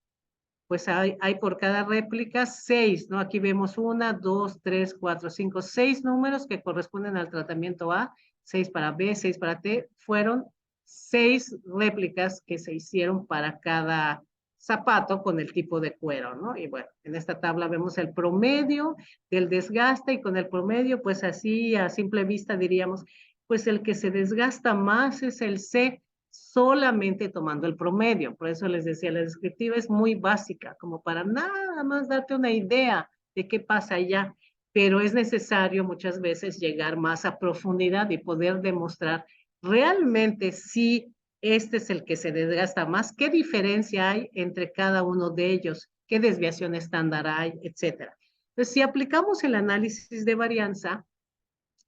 Pues hay por cada réplica 6, ¿no? Aquí vemos 1, 2, 3, 4, 5, 6 números que corresponden al tratamiento A, 6 para B, 6 para T. Fueron 6 réplicas que se hicieron para cada zapato con el tipo de cuero, ¿no? Y bueno, en esta tabla vemos el promedio del desgaste y con el promedio, pues así a simple vista diríamos, pues el que se desgasta más es el C, solamente tomando el promedio. Por eso les decía, la descriptiva es muy básica, como para nada más darte una idea de qué pasa allá, pero es necesario muchas veces llegar más a profundidad y poder demostrar realmente si este es el que se desgasta más, qué diferencia hay entre cada uno de ellos qué desviación estándar hay, etcétera. Entonces, si aplicamos el análisis de varianza,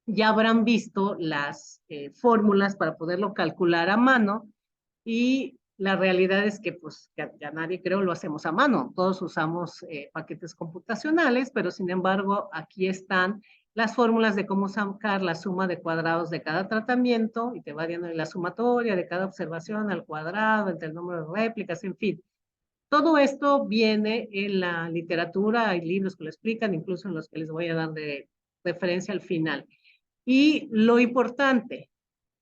ya habrán visto las fórmulas para poderlo calcular a mano, y la realidad es que pues ya nadie creo lo hacemos a mano, todos usamos paquetes computacionales, pero sin embargo aquí están las fórmulas de cómo sacar la suma de cuadrados de cada tratamiento, y te va dando la sumatoria de cada observación al cuadrado, entre el número de réplicas, en fin. Todo esto viene en la literatura, hay libros que lo explican, incluso en los que les voy a dar de referencia al final. Y lo importante,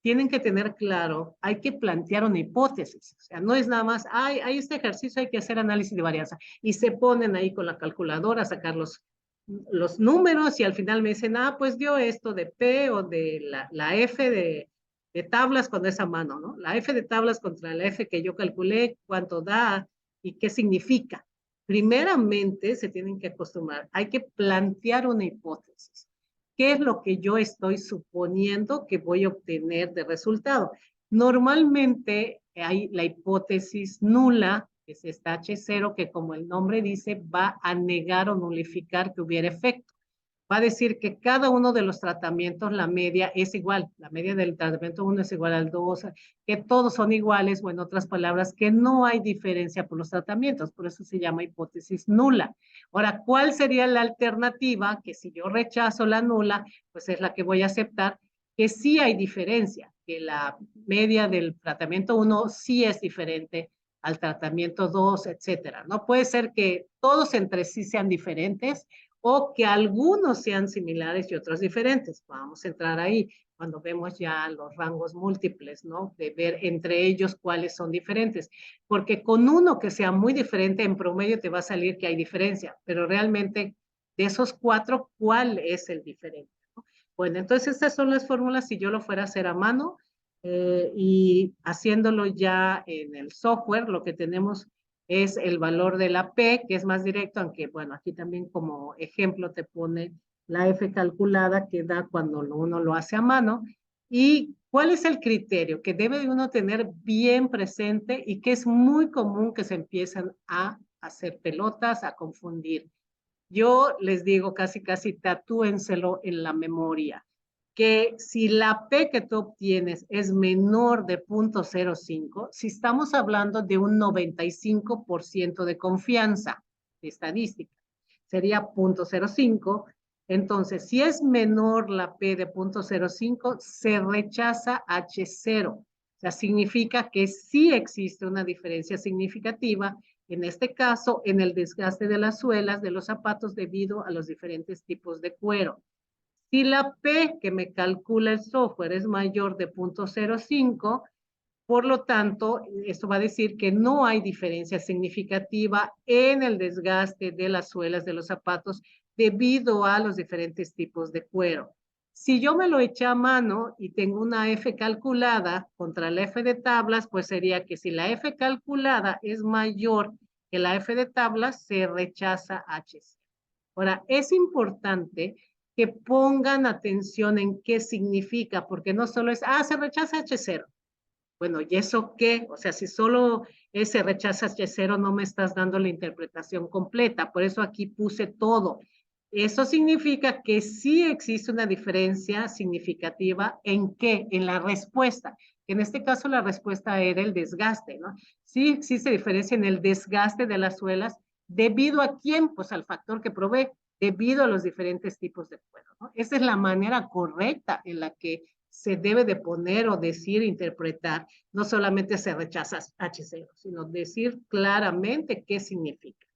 tienen que tener claro, hay que plantear una hipótesis. O sea, no es nada más, hay este ejercicio, hay que hacer análisis de varianza. Y se ponen ahí con la calculadora a sacar los números y al final me dicen, pues dio esto de P o de la F de tablas cuando es a mano, ¿no? La F de tablas contra la F que yo calculé, cuánto da y qué significa. Primeramente se tienen que acostumbrar, hay que plantear una hipótesis. ¿Qué es lo que yo estoy suponiendo que voy a obtener de resultado? Normalmente hay la hipótesis nula, que es esta H0, que como el nombre dice, va a negar o nulificar que hubiera efecto. Va a decir que cada uno de los tratamientos, la media es igual, la media del tratamiento 1 es igual al 2, que todos son iguales, o en otras palabras, que no hay diferencia por los tratamientos, por eso se llama hipótesis nula. Ahora, ¿cuál sería la alternativa? Que si yo rechazo la nula, pues es la que voy a aceptar, que sí hay diferencia, que la media del tratamiento 1 sí es diferente al tratamiento 2, etcétera. No puede ser que todos entre sí sean diferentes, o que algunos sean similares y otros diferentes. Vamos a entrar ahí cuando vemos ya los rangos múltiples, ¿no? De ver entre ellos cuáles son diferentes. Porque con uno que sea muy diferente, en promedio te va a salir que hay diferencia, pero realmente de esos 4, ¿cuál es el diferente? ¿No? Bueno, entonces estas son las fórmulas si yo lo fuera a hacer a mano, y haciéndolo ya en el software, lo que tenemos es el valor de la P, que es más directo, aunque bueno, aquí también como ejemplo te pone la F calculada que da cuando uno lo hace a mano. ¿Y cuál es el criterio que debe de uno tener bien presente y que es muy común que se empiezan a hacer pelotas, a confundir? Yo les digo casi tatúenselo en la memoria, que si la P que tú obtienes es menor de 0.05, si estamos hablando de un 95% de confianza estadística, sería 0.05. Entonces, si es menor la P de 0.05, se rechaza H0. O sea, significa que sí existe una diferencia significativa, en este caso, en el desgaste de las suelas de los zapatos debido a los diferentes tipos de cuero. Si la P que me calcula el software es mayor de 0.05, por lo tanto, esto va a decir que no hay diferencia significativa en el desgaste de las suelas de los zapatos debido a los diferentes tipos de cuero. Si yo me lo eché a mano y tengo una F calculada contra la F de tablas, pues sería que si la F calculada es mayor que la F de tablas, se rechaza H. Ahora, es importante que pongan atención en qué significa, porque no solo es, se rechaza H0. Bueno, ¿y eso qué? O sea, si solo ese rechaza H0, no me estás dando la interpretación completa. Por eso aquí puse todo. Eso significa que sí existe una diferencia significativa en qué, en la respuesta. En este caso la respuesta era el desgaste, ¿no? Sí existe diferencia en el desgaste de las suelas. ¿Debido a quién? Pues al factor que provee, debido a los diferentes tipos de cuero, ¿no? Esa es la manera correcta en la que se debe de poner o decir, interpretar. No solamente se rechaza H0, sino decir claramente qué significa.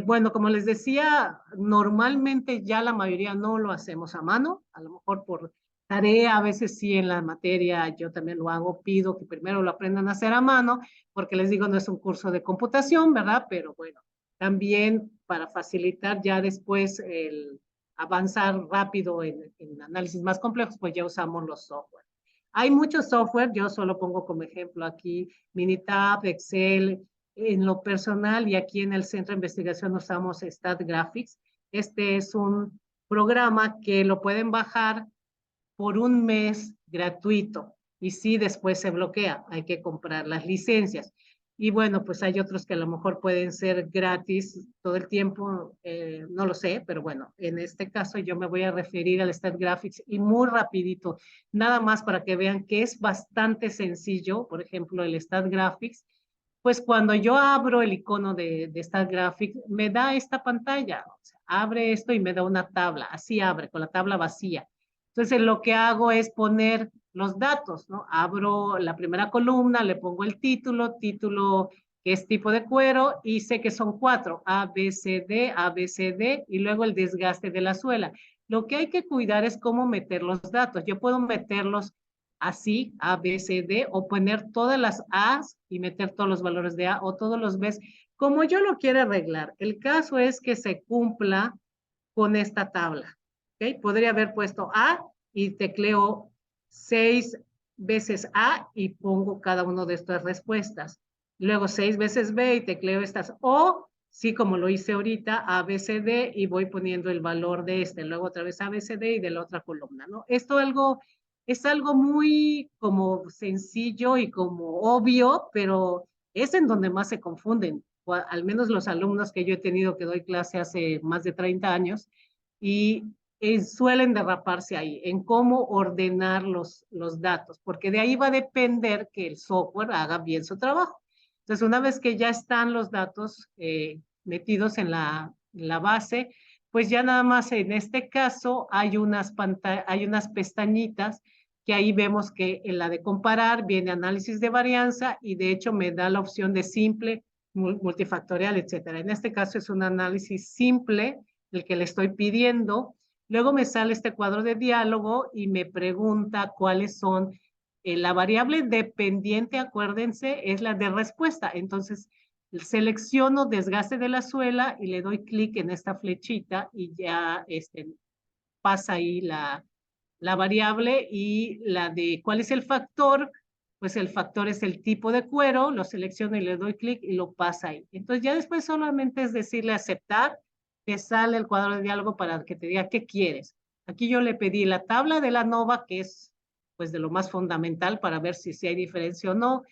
Bueno, como les decía, normalmente ya la mayoría no lo hacemos a mano, a lo mejor por tarea, a veces sí en la materia yo también lo hago, pido que primero lo aprendan a hacer a mano, porque les digo, no es un curso de computación, ¿verdad? Pero bueno, también para facilitar ya después el avanzar rápido en análisis más complejos, pues ya usamos los software. Hay muchos software, yo solo pongo como ejemplo aquí Minitab, Excel. En lo personal y aquí en el Centro de Investigación usamos StatGraphics. Este es un programa que lo pueden bajar por un mes gratuito y sí, después se bloquea, hay que comprar las licencias. Y bueno, pues hay otros que a lo mejor pueden ser gratis todo el tiempo, no lo sé, pero bueno, en este caso yo me voy a referir al StatGraphics y muy rapidito, nada más para que vean que es bastante sencillo, por ejemplo, el StatGraphics, pues cuando yo abro el icono de StatGraphics, me da esta pantalla, o sea, abre esto y me da una tabla, así abre, con la tabla vacía. Entonces lo que hago es poner los datos, ¿no? Abro la primera columna, le pongo el título que es tipo de cuero y sé que son 4, A, B, C, D, A, B, C, D y luego el desgaste de la suela. Lo que hay que cuidar es cómo meter los datos. Yo puedo meterlos así, A, B, C, D, o poner todas las A's y meter todos los valores de A o todos los B's, como yo lo quiera arreglar. El caso es que se cumpla con esta tabla. ¿Okay? Podría haber puesto A y tecleo 6 veces A y pongo cada uno de estas respuestas. Luego 6 veces B y tecleo estas. O, sí, como lo hice ahorita, A, B, C, D y voy poniendo el valor de este. Luego otra vez A, B, C, D y de la otra columna, ¿no? Esto es algo muy como sencillo y como obvio, pero es en donde más se confunden. O al menos los alumnos que yo he tenido que doy clase hace más de 30 años, y suelen derraparse ahí, en cómo ordenar los datos, porque de ahí va a depender que el software haga bien su trabajo. Entonces, una vez que ya están los datos metidos en la base, pues ya nada más en este caso hay unas pestañitas que ahí vemos que en la de comparar viene análisis de varianza y de hecho me da la opción de simple, multifactorial, etcétera. En este caso es un análisis simple el que le estoy pidiendo. Luego me sale este cuadro de diálogo y me pregunta cuáles son la variable dependiente, acuérdense, es la de respuesta. Entonces, selecciono desgaste de la suela y le doy clic en esta flechita y ya pasa ahí la variable y la de cuál es el factor, pues el factor es el tipo de cuero, lo selecciono y le doy clic y lo pasa ahí. Entonces ya después solamente es decirle aceptar, te sale el cuadro de diálogo para que te diga qué quieres. Aquí yo le pedí la tabla de la ANOVA, que es pues de lo más fundamental para ver si hay diferencia o no.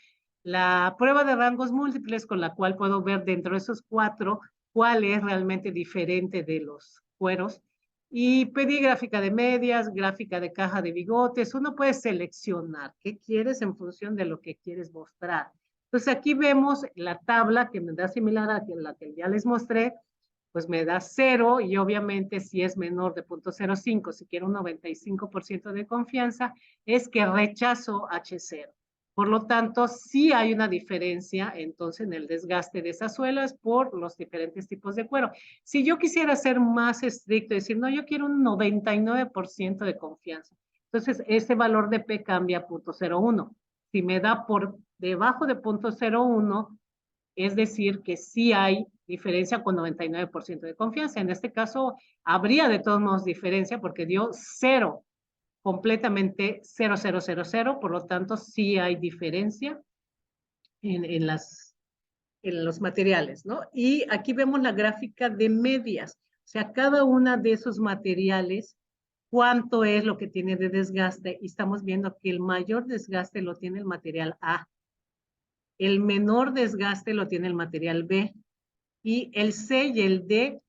La prueba de rangos múltiples con la cual puedo ver dentro de esos 4 cuál es realmente diferente de los cueros. Y pedí gráfica de medias, gráfica de caja de bigotes. Uno puede seleccionar qué quieres en función de lo que quieres mostrar. Entonces aquí vemos la tabla que me da similar a la que ya les mostré, pues me da 0 y obviamente si es menor de 0.05, si quiero un 95% de confianza, es que rechazo H0. Por lo tanto, sí hay una diferencia entonces en el desgaste de esas suelas por los diferentes tipos de cuero. Si yo quisiera ser más estricto y decir, no, yo quiero un 99% de confianza, entonces ese valor de P cambia a 0.01. Si me da por debajo de 0.01, es decir, que sí hay diferencia con 99% de confianza. En este caso, habría de todos modos diferencia porque dio 0, completamente 0, 0, 0, 0, por lo tanto, sí hay diferencia en los materiales, ¿no? Y aquí vemos la gráfica de medias, o sea, cada una de esos materiales, cuánto es lo que tiene de desgaste, y estamos viendo que el mayor desgaste lo tiene el material A, el menor desgaste lo tiene el material B, y el C y el D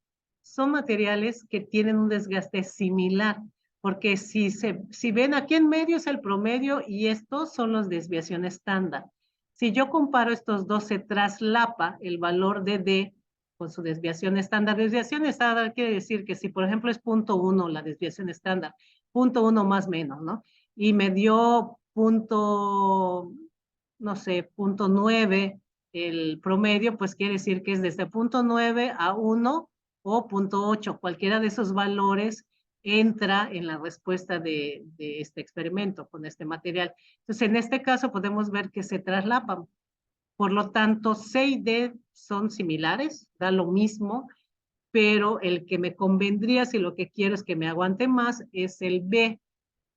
son materiales que tienen un desgaste similar, porque si ven aquí en medio es el promedio y estos son los desviación estándar. Si yo comparo estos dos, se traslapa el valor de D con su desviación estándar. Desviación estándar quiere decir que si, por ejemplo, es 0.1 la desviación estándar, 0.1 más menos, ¿no? Y me dio no sé, 0.9 el promedio, pues quiere decir que es desde 0.9 a 1 o 0.8. Cualquiera de esos valores entra en la respuesta de este experimento con este material. Entonces, en este caso podemos ver que se traslapan. Por lo tanto, C y D son similares, da lo mismo, pero el que me convendría, si lo que quiero es que me aguante más, es el B.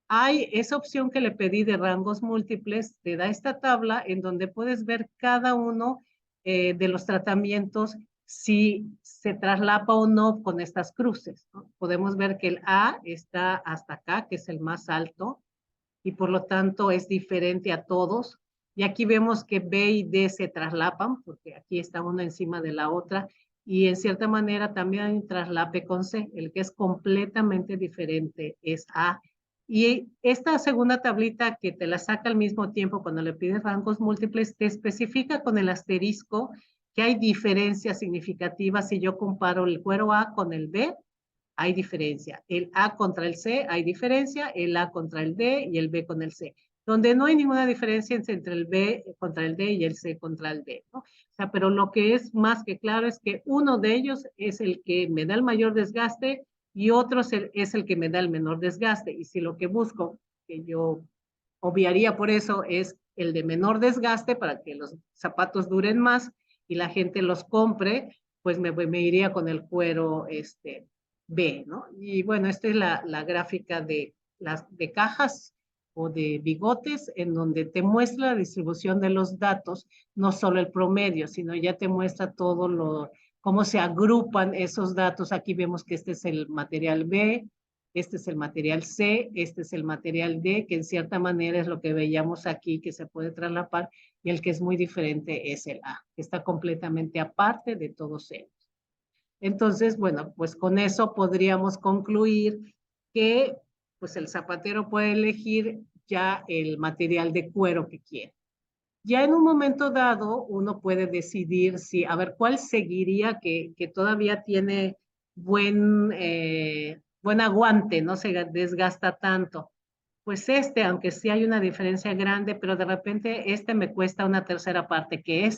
Hay esa opción que le pedí de rangos múltiples, te da esta tabla en donde puedes ver cada uno de los tratamientos si se traslapa o no con estas cruces, ¿no? Podemos ver que el A está hasta acá, que es el más alto, y por lo tanto es diferente a todos. Y aquí vemos que B y D se traslapan, porque aquí está una encima de la otra, y en cierta manera también hay un traslape con C. El que es completamente diferente es A. Y esta segunda tablita que te la saca al mismo tiempo cuando le pides rangos múltiples, te especifica con el asterisco que hay diferencias significativas si yo comparo el cuero A con el B, hay diferencia. El A contra el C hay diferencia, el A contra el D y el B con el C. Donde no hay ninguna diferencia entre el B contra el D y el C contra el D, ¿no? O sea, pero lo que es más que claro es que uno de ellos es el que me da el mayor desgaste y otro es el que me da el menor desgaste. Y si lo que busco, que yo obviaría por eso, es el de menor desgaste para que los zapatos duren más y la gente los compre, pues me iría con el cuero B, ¿no? Y bueno, esta es la gráfica de cajas o de bigotes en donde te muestra la distribución de los datos, no solo el promedio, sino ya te muestra todo cómo se agrupan esos datos. Aquí vemos que este es el material B, este es el material C, este es el material D, que en cierta manera es lo que veíamos aquí, que se puede traslapar, y el que es muy diferente es el A, que está completamente aparte de todos ellos. Entonces, bueno, pues con eso podríamos concluir que pues el zapatero puede elegir ya el material de cuero que quiere. Ya en un momento dado, uno puede decidir si, a ver, cuál seguiría que todavía tiene buen aguante, no se desgasta tanto. Pues aunque sí hay una diferencia grande, pero de repente me cuesta una tercera parte que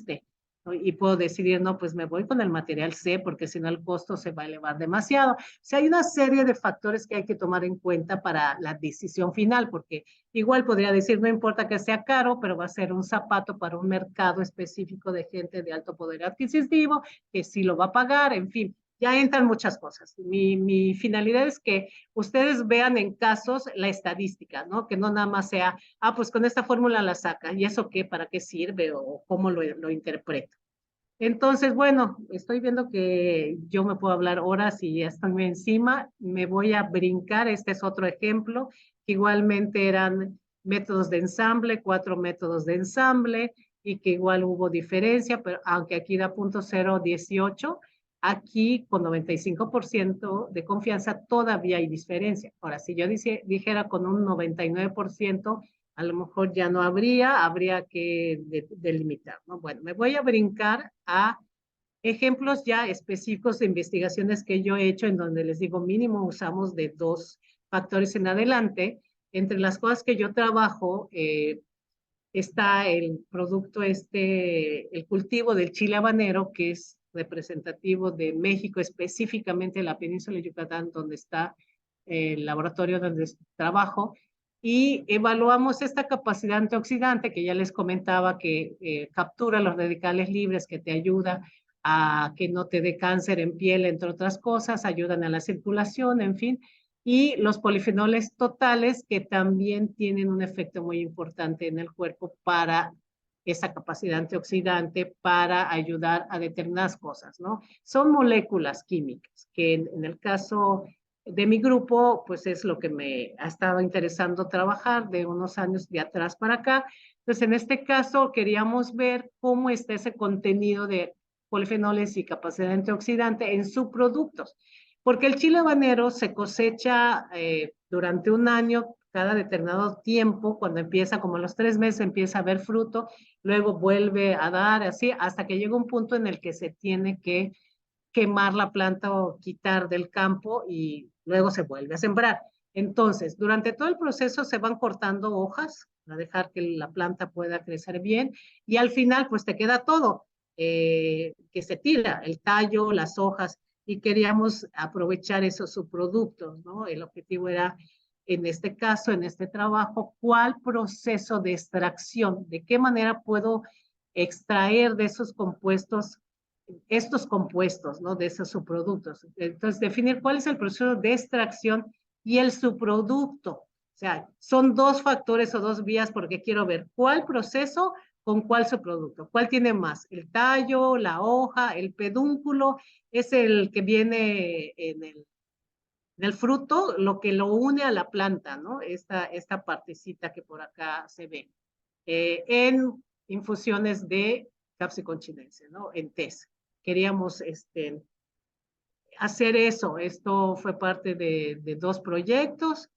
¿no? Y puedo decidir, no, pues me voy con el material C, porque si no el costo se va a elevar demasiado. O sea, hay una serie de factores que hay que tomar en cuenta para la decisión final, porque igual podría decir, no importa que sea caro, pero va a ser un zapato para un mercado específico de gente de alto poder adquisitivo, que sí lo va a pagar, en fin, ya entran muchas cosas. Mi finalidad es que ustedes vean en casos la estadística, ¿no? Que no nada más sea, pues con esta fórmula la saca, ¿y eso qué? ¿Para qué sirve? ¿O cómo lo interpreto? Entonces, bueno, estoy viendo que yo me puedo hablar horas y ya están muy encima. Me voy a brincar. Este es otro ejemplo, que igualmente eran métodos de ensamble, 4 métodos de ensamble, y que igual hubo diferencia, pero aunque aquí da 0.018, aquí con 95% de confianza todavía hay diferencia. Ahora, si yo dijera con un 99%, a lo mejor ya no habría que delimitar, ¿no? Bueno, me voy a brincar a ejemplos ya específicos de investigaciones que yo he hecho en donde les digo mínimo usamos de 2 factores en adelante. Entre las cosas que yo trabajo está el producto el cultivo del chile habanero, que es representativo de México, específicamente la península de Yucatán, donde está el laboratorio donde trabajo, y evaluamos esta capacidad antioxidante que ya les comentaba que captura los radicales libres, que te ayuda a que no te dé cáncer en piel, entre otras cosas, ayudan a la circulación, en fin, y los polifenoles totales que también tienen un efecto muy importante en el cuerpo para esa capacidad antioxidante para ayudar a determinadas cosas, ¿no? Son moléculas químicas que en el caso de mi grupo, pues es lo que me ha estado interesando trabajar de unos años de atrás para acá. Entonces, en este caso, queríamos ver cómo está ese contenido de polifenoles y capacidad antioxidante en subproductos. Porque el chile habanero se cosecha durante un año, cada determinado tiempo, cuando empieza, como a los 3 meses, empieza a ver fruto, luego vuelve a dar así, hasta que llega un punto en el que se tiene que quemar la planta o quitar del campo y luego se vuelve a sembrar. Entonces, durante todo el proceso se van cortando hojas para dejar que la planta pueda crecer bien y al final pues te queda todo que se tira, el tallo, las hojas, y queríamos aprovechar esos subproductos, ¿no? El objetivo era, en este caso, en este trabajo, ¿cuál proceso de extracción? ¿De qué manera puedo extraer de esos compuestos estos compuestos, ¿no? De esos subproductos? Entonces, definir cuál es el proceso de extracción y el subproducto. O sea, son 2 factores o 2 vías porque quiero ver cuál proceso con cuál subproducto. ¿Cuál tiene más? El tallo, la hoja, el pedúnculo, es el que viene en el fruto, lo que lo une a la planta, ¿no? Esta partecita que por acá se ve. En infusiones de Capsicum chinense, ¿no? En tés. Queríamos hacer eso. Esto fue parte de 2 proyectos.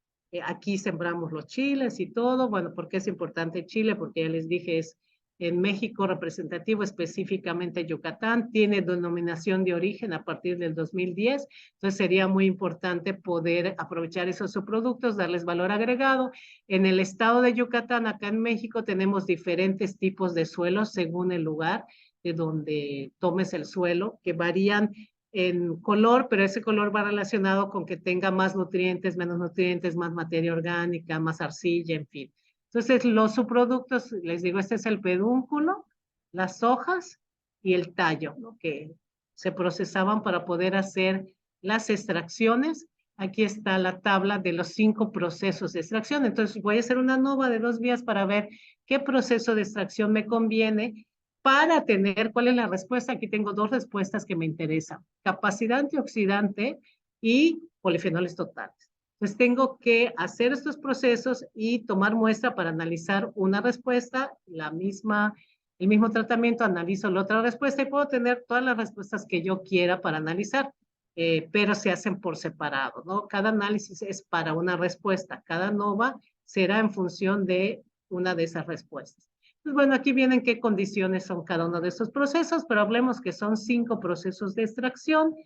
Aquí sembramos los chiles y todo. Bueno, ¿por qué es importante Chile? Porque ya les dije, es en México representativo, específicamente Yucatán, tiene denominación de origen a partir del 2010, entonces sería muy importante poder aprovechar esos subproductos, darles valor agregado. En el estado de Yucatán, acá en México, tenemos diferentes tipos de suelos según el lugar de donde tomes el suelo, que varían en color, pero ese color va relacionado con que tenga más nutrientes, menos nutrientes, más materia orgánica, más arcilla, en fin. Entonces, los subproductos, les digo, este es el pedúnculo, las hojas y el tallo, ¿no? Que se procesaban para poder hacer las extracciones. Aquí está la tabla de los 5 procesos de extracción. Entonces, voy a hacer una nova de 2 vías para ver qué proceso de extracción me conviene para tener cuál es la respuesta. Aquí tengo 2 respuestas que me interesan: capacidad antioxidante y polifenoles totales. Entonces tengo que hacer estos procesos y tomar muestra para analizar una respuesta, el mismo tratamiento, analizo la otra respuesta y puedo tener todas las respuestas que yo quiera para analizar, pero se hacen por separado, ¿no? Cada análisis es para una respuesta, cada nova será en función de una de esas respuestas. Pues bueno, aquí vienen qué condiciones son cada uno de estos procesos, pero hablemos que son 5 procesos de extracción.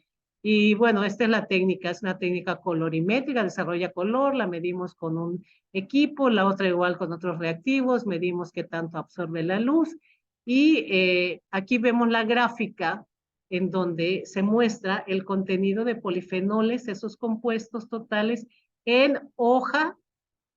Y bueno, esta es la técnica, es una técnica colorimétrica, desarrolla color, la medimos con un equipo, la otra igual con otros reactivos, medimos qué tanto absorbe la luz. Y aquí vemos la gráfica en donde se muestra el contenido de polifenoles, esos compuestos totales, en hoja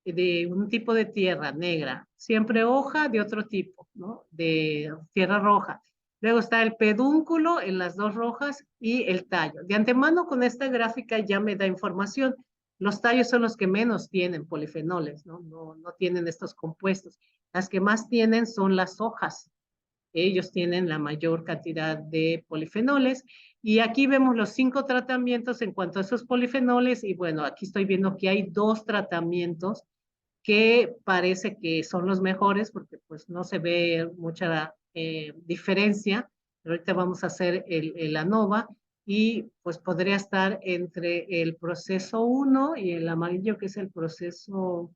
de un tipo de tierra negra, siempre hoja de otro tipo, ¿no? De tierra roja. Luego está el pedúnculo en las 2 rojas y el tallo. De antemano con esta gráfica ya me da información. Los tallos son los que menos tienen polifenoles, ¿no? No tienen estos compuestos. Las que más tienen son las hojas. Ellos tienen la mayor cantidad de polifenoles. Y aquí vemos los 5 tratamientos en cuanto a esos polifenoles. Y bueno, aquí estoy viendo que hay 2 tratamientos que parece que son los mejores porque pues no se ve mucha diferencia. Pero ahorita vamos a hacer el ANOVA y pues podría estar entre el proceso 1 y el amarillo, que es el proceso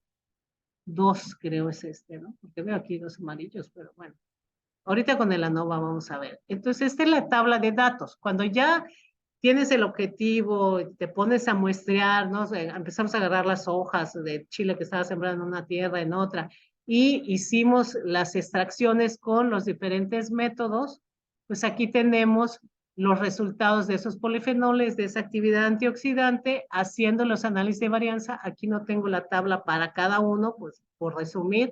2, creo es este, ¿no? Porque veo aquí 2 amarillos, pero bueno. Ahorita con el ANOVA vamos a ver. Entonces, esta es la tabla de datos. Cuando ya tienes el objetivo, te pones a muestrear, ¿no? Empezamos a agarrar las hojas de chile que estaba sembrando en una tierra, en otra, y hicimos las extracciones con los diferentes métodos. Pues aquí tenemos los resultados de esos polifenoles, de esa actividad antioxidante, haciendo los análisis de varianza. Aquí no tengo la tabla para cada uno, pues por resumir,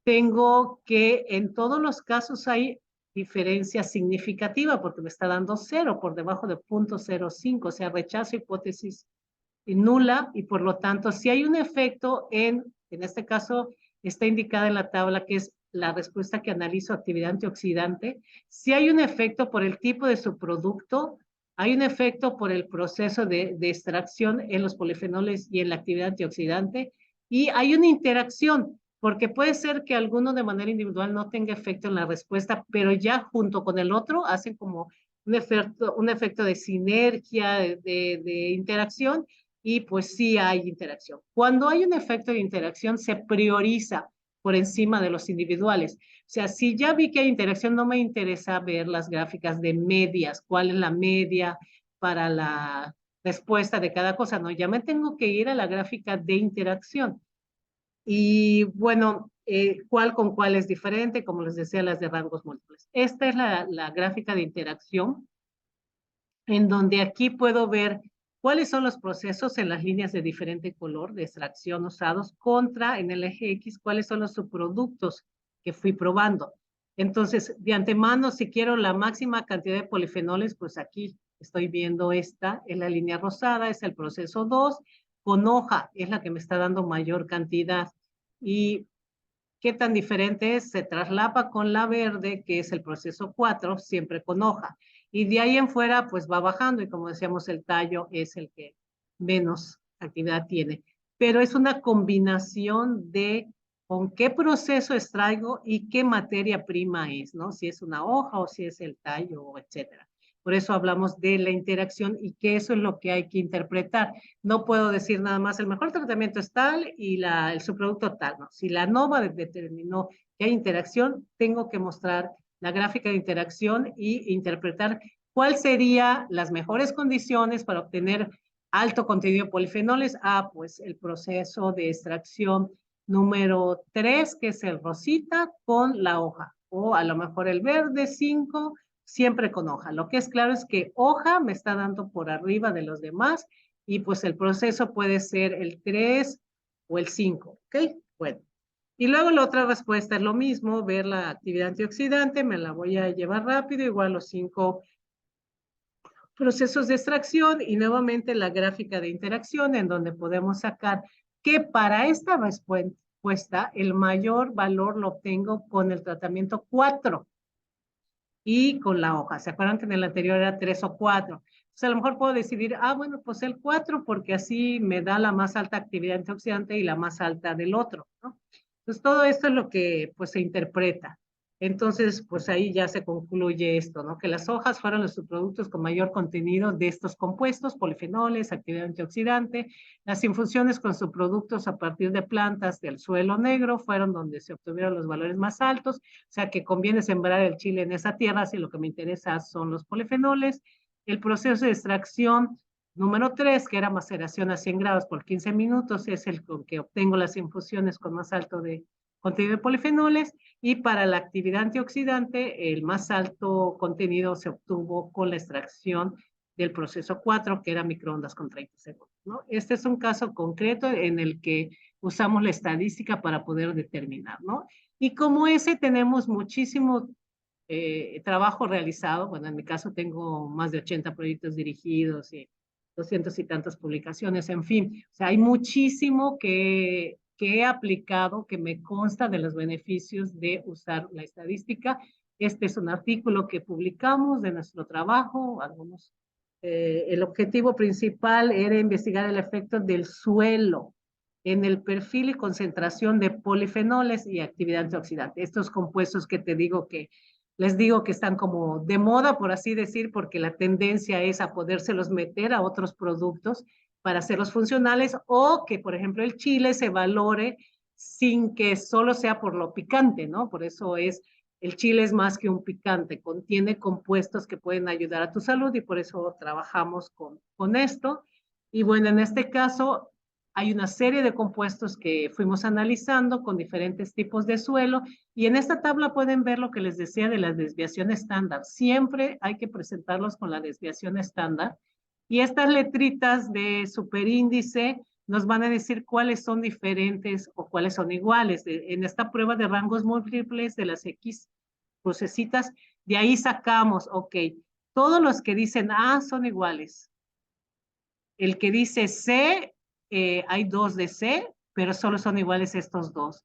tengo que en todos los casos hay diferencia significativa porque me está dando 0 por debajo de 0.05, o sea, rechazo hipótesis nula, y por lo tanto, si hay un efecto en este caso, está indicada en la tabla que es la respuesta que analizo, actividad antioxidante. Si hay un efecto por el tipo de subproducto, hay un efecto por el proceso de extracción en los polifenoles y en la actividad antioxidante, y hay una interacción, porque puede ser que alguno de manera individual no tenga efecto en la respuesta, pero ya junto con el otro hacen como un efecto de sinergia, de interacción, y pues sí hay interacción. Cuando hay un efecto de interacción, se prioriza por encima de los individuales. O sea, si ya vi que hay interacción, no me interesa ver las gráficas de medias, cuál es la media para la respuesta de cada cosa, no, ya me tengo que ir a la gráfica de interacción. Y bueno, cuál con cuál es diferente, como les decía, las de rangos múltiples. Esta es la gráfica de interacción, en donde aquí puedo ver cuáles son los procesos en las líneas de diferente color de extracción usados contra, en el eje X, cuáles son los subproductos que fui probando. Entonces, de antemano, si quiero la máxima cantidad de polifenoles, pues aquí estoy viendo esta, en la línea rosada, es el proceso 2, con hoja, es la que me está dando mayor cantidad. Y ¿qué tan diferente es? Se traslapa con la verde, que es el proceso 4, siempre con hoja. Y de ahí en fuera, pues va bajando, y como decíamos, el tallo es el que menos actividad tiene. Pero es una combinación de con qué proceso extraigo y qué materia prima es, ¿no? Si es una hoja o si es el tallo, etcétera. Por eso hablamos de la interacción y que eso es lo que hay que interpretar. No puedo decir nada más el mejor tratamiento es tal y el subproducto tal, ¿no? Si la NOVA determinó que hay interacción, tengo que mostrar la gráfica de interacción y interpretar cuáles serían las mejores condiciones para obtener alto contenido de polifenoles. Pues el proceso de extracción número 3, que es el rosita con la hoja, o a lo mejor el verde 5, siempre con hoja. Lo que es claro es que hoja me está dando por arriba de los demás y pues el proceso puede ser el 3 o el 5, ¿ok? Bueno. Y luego la otra respuesta es lo mismo, ver la actividad antioxidante, me la voy a llevar rápido, igual los 5 procesos de extracción y nuevamente la gráfica de interacción en donde podemos sacar que para esta respuesta el mayor valor lo obtengo con el tratamiento 4 y con la hoja. ¿Se acuerdan que en el anterior era 3 o 4? Entonces a lo mejor puedo decidir, bueno, pues el 4 porque así me da la más alta actividad antioxidante y la más alta del otro, ¿no? Entonces todo esto es lo que pues se interpreta. Entonces, pues ahí ya se concluye esto, ¿no? Que las hojas fueron los subproductos con mayor contenido de estos compuestos, polifenoles, actividad antioxidante. Las infusiones con subproductos a partir de plantas del suelo negro fueron donde se obtuvieron los valores más altos. O sea que conviene sembrar el chile en esa tierra si lo que me interesa son los polifenoles. El proceso de extracción número 3, que era maceración a 100 grados por 15 minutos, es el con que obtengo las infusiones con más alto de contenido de polifenoles. Y para la actividad antioxidante, el más alto contenido se obtuvo con la extracción del proceso 4, que era microondas con 30 segundos, ¿no? Este es un caso concreto en el que usamos la estadística para poder determinar, ¿no? Y como ese tenemos muchísimo trabajo realizado. Bueno, en mi caso tengo más de 80 proyectos dirigidos y 200 y tantas publicaciones, en fin. O sea, hay muchísimo que he aplicado, que me consta de los beneficios de usar la estadística. Este es un artículo que publicamos de nuestro trabajo. El objetivo principal era investigar el efecto del suelo en el perfil y concentración de polifenoles y actividad antioxidante. Estos compuestos que les digo que están como de moda, por así decir, porque la tendencia es a podérselos meter a otros productos para hacerlos funcionales, o que, por ejemplo, el chile se valore sin que solo sea por lo picante, ¿no? Por eso el chile es más que un picante, contiene compuestos que pueden ayudar a tu salud y por eso trabajamos con esto. Y bueno, en este caso hay una serie de compuestos que fuimos analizando con diferentes tipos de suelo y en esta tabla pueden ver lo que les decía de la desviación estándar. Siempre hay que presentarlos con la desviación estándar. Y estas letritas de superíndice nos van a decir cuáles son diferentes o cuáles son iguales. En esta prueba de rangos múltiples de las X crucecitas, de ahí sacamos, ok, todos los que dicen A son iguales. El que dice C, hay 2 de C, pero solo son iguales estos 2.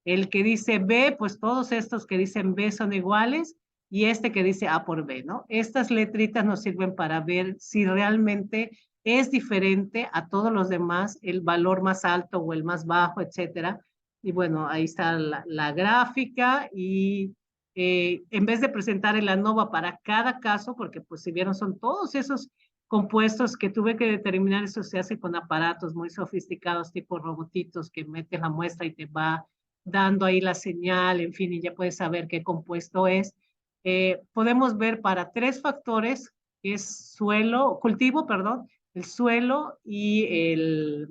El que dice B, pues todos estos que dicen B son iguales y este que dice A por B, ¿no? Estas letritas nos sirven para ver si realmente es diferente a todos los demás, el valor más alto o el más bajo, etcétera. Y bueno, ahí está la gráfica y en vez de presentar el ANOVA para cada caso, porque pues si vieron son todos esos compuestos que tuve que determinar, eso se hace con aparatos muy sofisticados tipo robotitos que mete la muestra y te va dando ahí la señal, en fin, y ya puedes saber qué compuesto es. Podemos ver para 3 factores, que es cultivo, perdón, el suelo y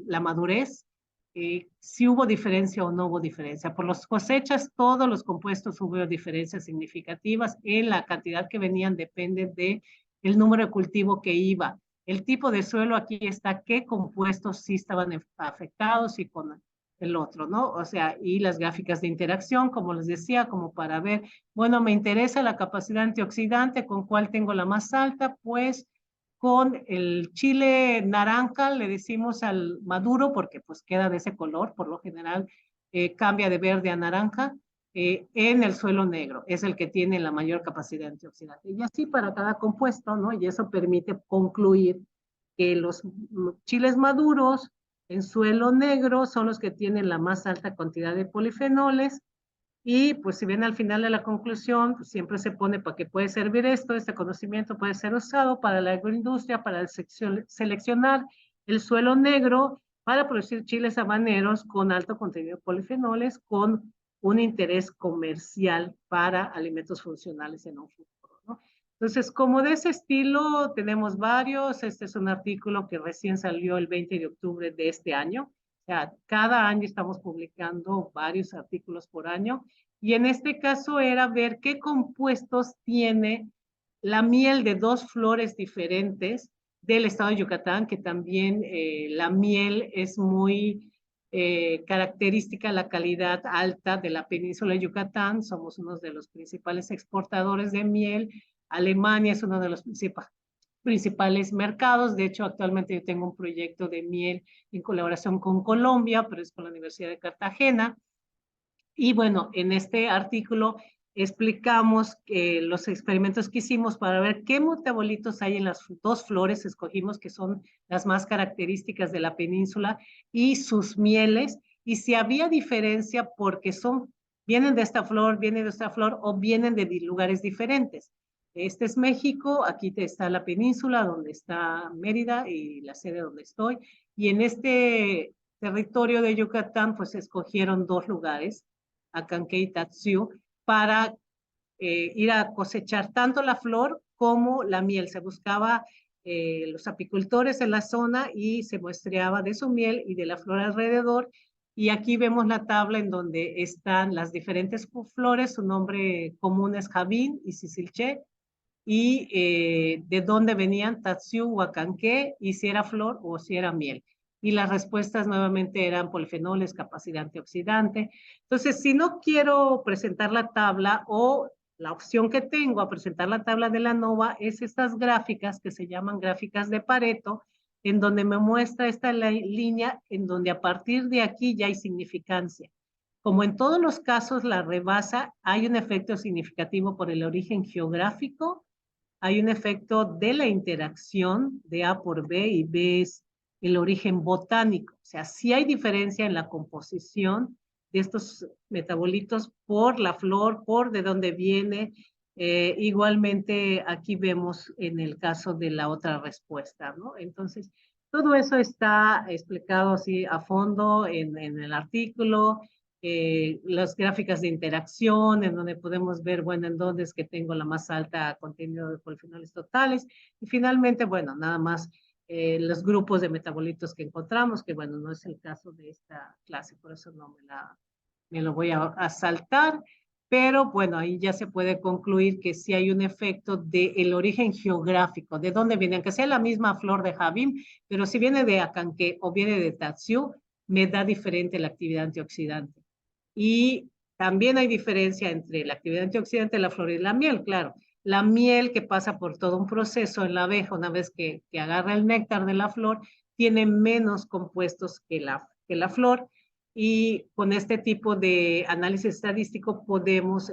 la madurez, si hubo diferencia o no hubo diferencia. Por las cosechas, todos los compuestos hubo diferencias significativas. En la cantidad que venían depende de el número de cultivo que iba. El tipo de suelo aquí está, qué compuestos sí estaban afectados y con el otro, ¿no? O sea, y las gráficas de interacción, como les decía, como para ver, bueno, me interesa la capacidad antioxidante, ¿con cuál tengo la más alta? Pues con el chile naranja le decimos al maduro, porque pues queda de ese color, por lo general cambia de verde a naranja, en el suelo negro, es el que tiene la mayor capacidad antioxidante. Y así para cada compuesto, ¿no? Y eso permite concluir que los chiles maduros En suelo negro son los que tienen la más alta cantidad de polifenoles. Y pues si bien al final de la conclusión, pues, siempre se pone para qué puede servir esto, este conocimiento puede ser usado para la agroindustria, para el seleccionar el suelo negro para producir chiles habaneros con alto contenido de polifenoles, con un interés comercial para alimentos funcionales en un futuro, ¿no? Entonces, como de ese estilo, tenemos varios. Este es un artículo que recién salió el 20 de octubre de este año. O sea, cada año estamos publicando varios artículos por año. Y en este caso era ver qué compuestos tiene la miel de dos flores diferentes del estado de Yucatán, que también la miel es muy característica, la calidad alta de la península de Yucatán. Somos uno de los principales exportadores de miel. Alemania es uno de los principales mercados. De hecho, actualmente yo tengo un proyecto de miel en colaboración con Colombia, pero es con la Universidad de Cartagena. Y bueno, en este artículo explicamos los experimentos que hicimos para ver qué metabolitos hay en las dos flores, escogimos que son las más características de la península, y sus mieles, y si había diferencia porque vienen de esta flor, vienen de esta flor o vienen de lugares diferentes. Este es México, aquí está la península donde está Mérida y la sede donde estoy, y en este territorio de Yucatán pues escogieron dos lugares, Acanque y Tatsiu, para ir a cosechar tanto la flor como la miel. Se buscaba los apicultores en la zona y se muestreaba de su miel y de la flor alrededor. Y aquí vemos la tabla en donde están las diferentes flores. Su nombre común es Javín y Sicilché. Y de dónde venían Tatsiu o Acanque, y si era flor o si era miel. Y las respuestas nuevamente eran polifenoles, capacidad antioxidante. Entonces, si no quiero presentar la tabla, o la opción que tengo a presentar la tabla de la ANOVA es estas gráficas que se llaman gráficas de Pareto, en donde me muestra esta línea en donde a partir de aquí ya hay significancia. Como en todos los casos la rebasa, hay un efecto significativo por el origen geográfico, hay un efecto de la interacción de A por B, y B es el origen botánico. O sea, sí hay diferencia en la composición de estos metabolitos por la flor, por de dónde viene. Igualmente aquí vemos en el caso de la otra respuesta, ¿no? Entonces, todo eso está explicado así a fondo en el artículo. Las gráficas de interacción, en donde podemos ver, bueno, en dónde es que tengo la más alta contenido de polifenoles totales. Y finalmente, bueno, nada más los grupos de metabolitos que encontramos, que bueno, no es el caso de esta clase, por eso no me lo voy a saltar. Pero bueno, ahí ya se puede concluir que sí hay un efecto del origen geográfico, de dónde viene, aunque sea la misma flor de Javín, pero si viene de Acanque o viene de Tatsiu, me da diferente la actividad antioxidante. Y también hay diferencia entre la actividad antioxidante de la flor y la miel, claro. La miel, que pasa por todo un proceso en la abeja, una vez que agarra el néctar de la flor, tiene menos compuestos que la flor. Y con este tipo de análisis estadístico podemos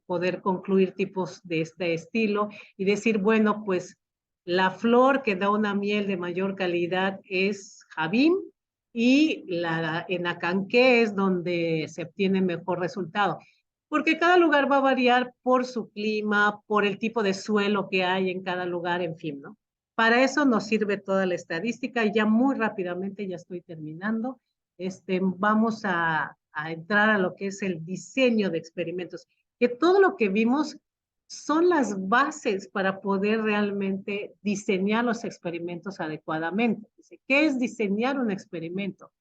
poder concluir tipos de este estilo y decir, bueno, pues la flor que da una miel de mayor calidad es Javín, y en Acanque es donde se obtiene mejor resultado. Porque cada lugar va a variar por su clima, por el tipo de suelo que hay en cada lugar, en fin, ¿no? Para eso nos sirve toda la estadística, y ya muy rápidamente, ya estoy terminando, vamos a entrar a lo que es el diseño de experimentos, que todo lo que vimos son las bases para poder realmente diseñar los experimentos adecuadamente. ¿Qué es diseñar un experimento?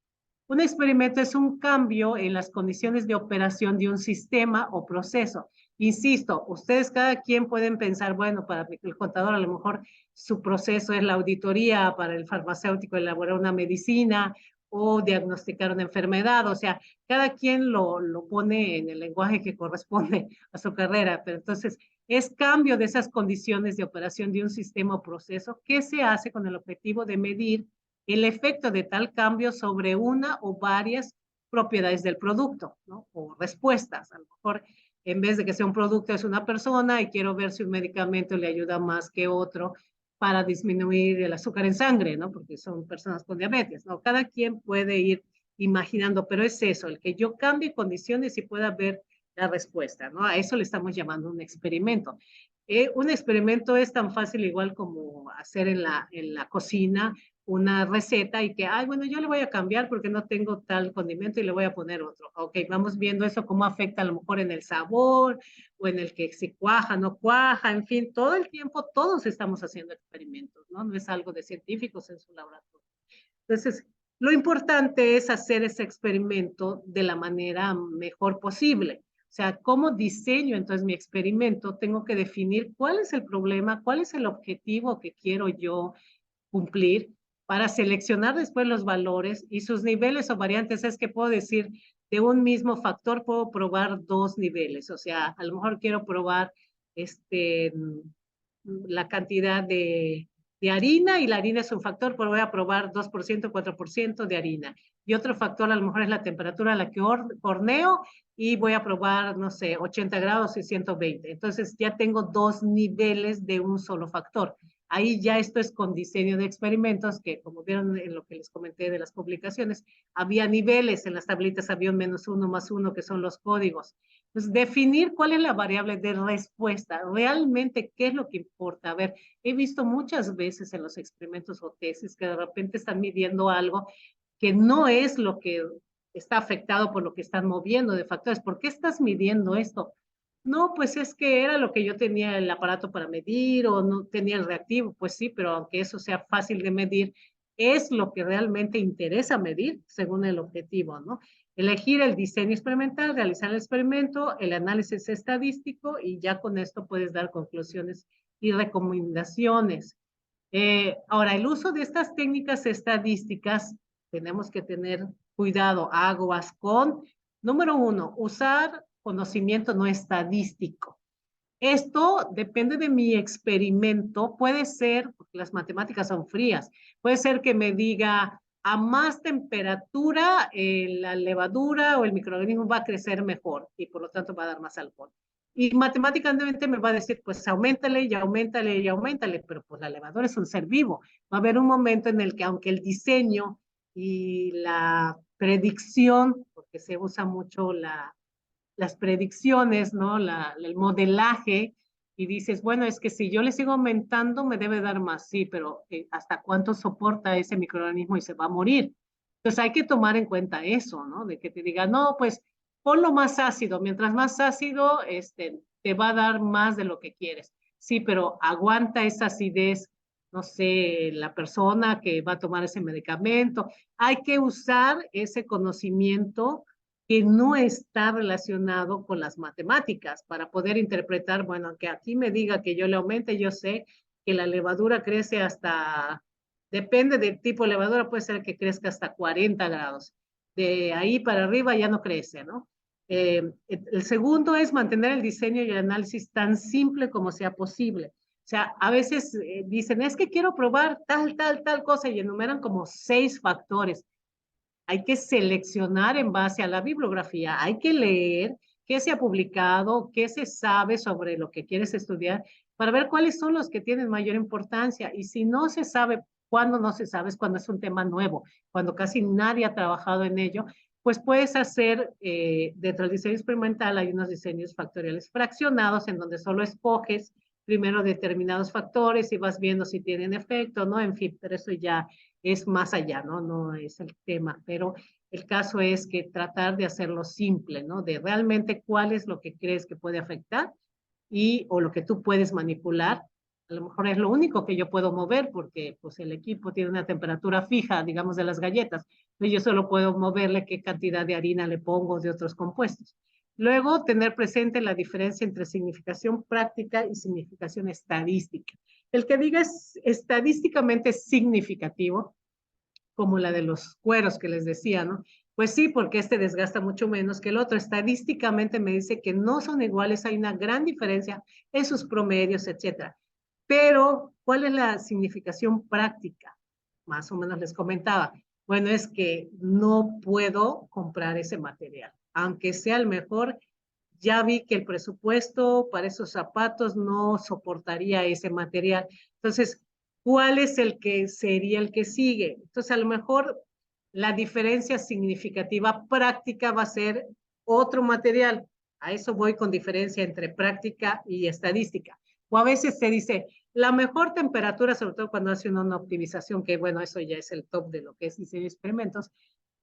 Un experimento es un cambio en las condiciones de operación de un sistema o proceso. Insisto, ustedes cada quien pueden pensar, bueno, para el contador a lo mejor su proceso es la auditoría, para el farmacéutico elaborar una medicina o diagnosticar una enfermedad. O sea, cada quien lo pone en el lenguaje que corresponde a su carrera. Pero entonces, es cambio de esas condiciones de operación de un sistema o proceso que se hace con el objetivo de medir el efecto de tal cambio sobre una o varias propiedades del producto, ¿no? O respuestas. A lo mejor, en vez de que sea un producto, es una persona, y quiero ver si un medicamento le ayuda más que otro para disminuir el azúcar en sangre, ¿no? Porque son personas con diabetes, ¿no? Cada quien puede ir imaginando, pero es eso, el que yo cambie condiciones y pueda ver la respuesta, ¿no? A eso le estamos llamando un experimento. Un experimento es tan fácil igual como hacer en la cocina una receta y que, ay, bueno, yo le voy a cambiar porque no tengo tal condimento y le voy a poner otro. Ok, vamos viendo eso, cómo afecta a lo mejor en el sabor o en el que si cuaja, no cuaja, en fin, todo el tiempo todos estamos haciendo experimentos, ¿no? No es algo de científicos en su laboratorio. Entonces, lo importante es hacer ese experimento de la manera mejor posible. O sea, ¿cómo diseño entonces mi experimento? Tengo que definir cuál es el problema, cuál es el objetivo que quiero yo cumplir para seleccionar después los valores y sus niveles o variantes. Es que puedo decir, de un mismo factor puedo probar dos niveles. O sea, a lo mejor quiero probar la cantidad de harina y la harina es un factor, pero voy a probar 2%, 4% de harina. Y otro factor a lo mejor es la temperatura a la que horneo y voy a probar, no sé, 80 grados y 120. Entonces ya tengo dos niveles de un solo factor. Ahí ya esto es con diseño de experimentos, que como vieron en lo que les comenté de las publicaciones, había niveles, en las tablitas había un -1, +1, que son los códigos. Pues definir cuál es la variable de respuesta, realmente qué es lo que importa. A ver, he visto muchas veces en los experimentos o tesis que de repente están midiendo algo que no es lo que está afectado por lo que están moviendo de factores. ¿Por qué estás midiendo esto? No, pues es que era lo que yo tenía el aparato para medir o no tenía el reactivo. Pues sí, pero aunque eso sea fácil de medir, es lo que realmente interesa medir según el objetivo, ¿no? Elegir el diseño experimental, realizar el experimento, el análisis estadístico y ya con esto puedes dar conclusiones y recomendaciones. Ahora, el uso de estas técnicas estadísticas, tenemos que tener cuidado, aguas con, número uno, usar conocimiento no estadístico. Esto depende de mi experimento, puede ser, porque las matemáticas son frías, puede ser que me diga a más temperatura la levadura o el microorganismo va a crecer mejor y por lo tanto va a dar más alcohol. Y matemáticamente me va a decir, pues aumentale y aumentale y aumentale, pero pues la levadura es un ser vivo. Va a haber un momento en el que aunque el diseño y la predicción, porque se usa mucho las predicciones, ¿no? El modelaje, y dices, bueno, es que si yo le sigo aumentando, me debe dar más, sí, pero ¿hasta cuánto soporta ese microorganismo y se va a morir? Entonces hay que tomar en cuenta eso, ¿no? De que te diga, no, pues ponlo más ácido, mientras más ácido, te va a dar más de lo que quieres. Sí, pero aguanta esa acidez, no sé, la persona que va a tomar ese medicamento. Hay que usar ese conocimiento que no está relacionado con las matemáticas para poder interpretar, bueno, que aquí me diga que yo le aumente, yo sé que la levadura crece hasta, depende del tipo de levadura, puede ser que crezca hasta 40 grados. De ahí para arriba ya no crece, ¿no? El segundo es mantener el diseño y el análisis tan simple como sea posible. O sea, a veces dicen, es que quiero probar tal cosa y enumeran como 6 factores. Hay que seleccionar en base a la bibliografía, hay que leer qué se ha publicado, qué se sabe sobre lo que quieres estudiar, para ver cuáles son los que tienen mayor importancia. Y si no se sabe, cuando no se sabe, es cuando es un tema nuevo, cuando casi nadie ha trabajado en ello, pues puedes hacer, dentro del diseño experimental hay unos diseños factoriales fraccionados en donde solo escoges primero determinados factores y vas viendo si tienen efecto, ¿no? En fin, pero eso ya es más allá, ¿no? No es el tema, pero el caso es que tratar de hacerlo simple, ¿no? De realmente cuál es lo que crees que puede afectar y o lo que tú puedes manipular. A lo mejor es lo único que yo puedo mover porque pues el equipo tiene una temperatura fija, digamos, de las galletas. Entonces yo solo puedo moverle qué cantidad de harina le pongo de otros compuestos. Luego, tener presente la diferencia entre significación práctica y significación estadística. El que diga es estadísticamente significativo, como la de los cueros que les decía, ¿no? Pues sí, porque este desgasta mucho menos que el otro. Estadísticamente me dice que no son iguales, hay una gran diferencia en sus promedios, etcétera. Pero, ¿cuál es la significación práctica? Más o menos les comentaba. Bueno, es que no puedo comprar ese material. Aunque sea el mejor, ya vi que el presupuesto para esos zapatos no soportaría ese material. Entonces, ¿cuál es el que sería el que sigue? Entonces, a lo mejor la diferencia significativa práctica va a ser otro material. A eso voy con diferencia entre práctica y estadística. O a veces se dice, la mejor temperatura, sobre todo cuando hace una optimización, que bueno, eso ya es el top de lo que es diseño de experimentos,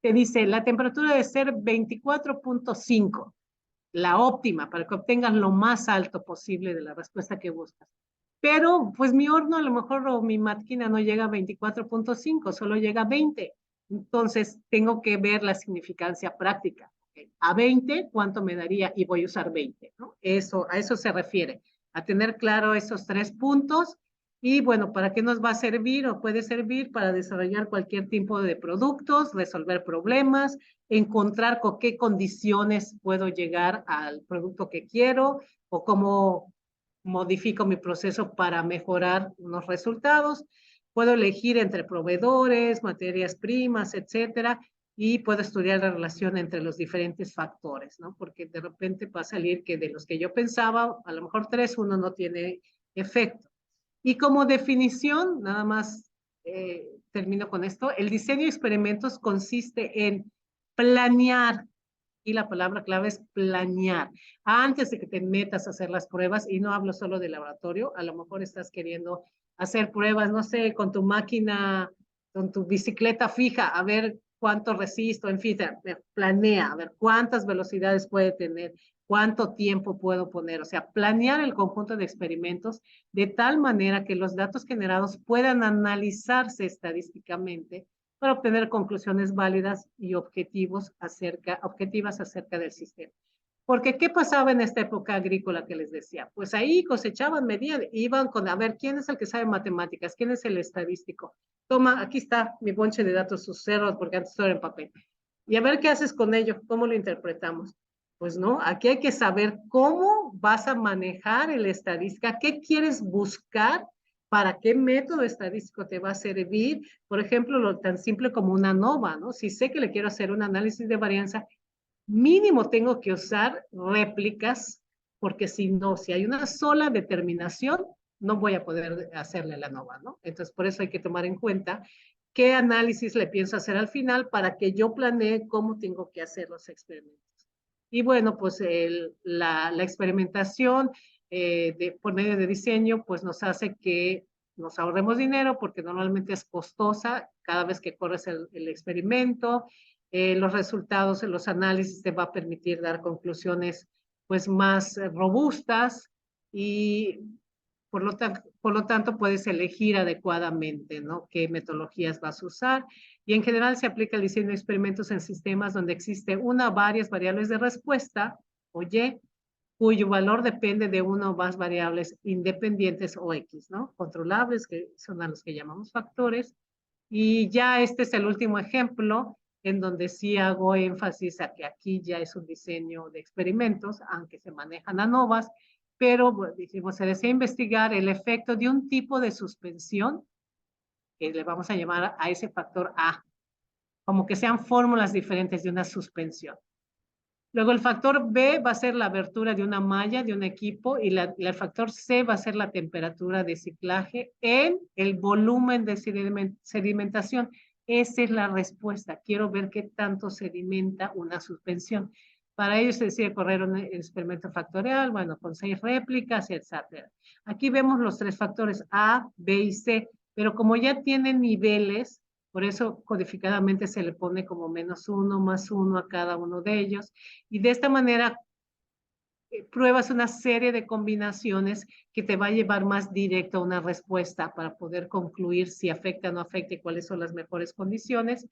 te dice, la temperatura debe ser 24.5, la óptima, para que obtengas lo más alto posible de la respuesta que buscas. Pero pues mi horno a lo mejor o mi máquina no llega a 24.5, solo llega a 20. Entonces tengo que ver la significancia práctica. ¿Okay? A 20, ¿cuánto me daría? Y voy a usar 20, ¿no? Eso, a eso se refiere, a tener claro esos 3 puntos. Y bueno, ¿para qué nos va a servir o puede servir? Para desarrollar cualquier tipo de productos, resolver problemas, encontrar con qué condiciones puedo llegar al producto que quiero o cómo modifico mi proceso para mejorar unos resultados. Puedo elegir entre proveedores, materias primas, etcétera, y puedo estudiar la relación entre los diferentes factores, ¿no? Porque de repente va a salir que de los que yo pensaba, a lo mejor 3, uno no tiene efecto. Y como definición, nada más termino con esto, el diseño de experimentos consiste en planear, y la palabra clave es planear. Antes de que te metas a hacer las pruebas, y no hablo solo de laboratorio, a lo mejor estás queriendo hacer pruebas, no sé, con tu máquina, con tu bicicleta fija, a ver cuánto resisto, en fin, planea, a ver cuántas velocidades puede tener, cuánto tiempo puedo poner, o sea, planear el conjunto de experimentos de tal manera que los datos generados puedan analizarse estadísticamente para obtener conclusiones válidas y objetivas acerca del sistema. Porque, ¿qué pasaba en esta época agrícola que les decía? Pues ahí cosechaban, medían, iban con, a ver, ¿quién es el que sabe matemáticas? ¿Quién es el estadístico? Toma, aquí está mi bonche de datos, sus cerros, porque antes todo era en papel. Y a ver qué haces con ello, cómo lo interpretamos. Pues no, aquí hay que saber cómo vas a manejar el estadística, qué quieres buscar, para qué método estadístico te va a servir. Por ejemplo, lo tan simple como una ANOVA, ¿no? Si sé que le quiero hacer un análisis de varianza, mínimo tengo que usar réplicas, porque si no, si hay una sola determinación, no voy a poder hacerle la ANOVA, ¿no? Entonces, por eso hay que tomar en cuenta qué análisis le pienso hacer al final para que yo planee cómo tengo que hacer los experimentos. Y bueno, pues la experimentación por medio de diseño, pues nos hace que nos ahorremos dinero porque normalmente es costosa cada vez que corres el experimento. Los resultados en los análisis te va a permitir dar conclusiones pues más robustas y por lo tanto puedes elegir adecuadamente, ¿no? Qué metodologías vas a usar. Y en general se aplica el diseño de experimentos en sistemas donde existe una o varias variables de respuesta, o Y, cuyo valor depende de una o más variables independientes o X, ¿no? Controlables, que son a los que llamamos factores. Y ya este es el último ejemplo en donde sí hago énfasis a que aquí ya es un diseño de experimentos, aunque se manejan ANOVAs, pero bueno, dijimos, se desea investigar el efecto de un tipo de suspensión, que le vamos a llamar a ese factor A, como que sean fórmulas diferentes de una suspensión. Luego el factor B va a ser la abertura de una malla, de un equipo, y el factor C va a ser la temperatura de ciclaje en el volumen de sedimentación. Esa es la respuesta. Quiero ver qué tanto sedimenta una suspensión. Para ello se decide correr un experimento factorial, bueno, con 6 réplicas, etc. Aquí vemos los 3 factores A, B y C, pero como ya tienen niveles, por eso codificadamente se le pone como -1, +1 a cada uno de ellos. Y de esta manera pruebas una serie de combinaciones que te va a llevar más directo a una respuesta para poder concluir si afecta o no afecta y cuáles son las mejores condiciones.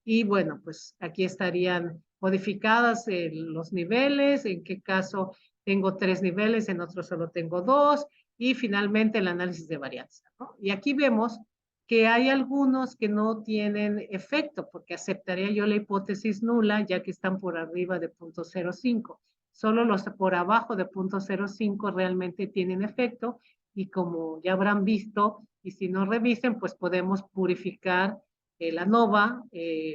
Y bueno, pues aquí estarían codificadas los niveles, en qué caso tengo 3 niveles, en otro solo tengo 2, y finalmente el análisis de varianza, ¿no? Y aquí vemos que hay algunos que no tienen efecto, porque aceptaría yo la hipótesis nula, ya que están por arriba de 0.05. Solo los por abajo de 0.05 realmente tienen efecto, y como ya habrán visto, y si no revisen, pues podemos purificar la ANOVA,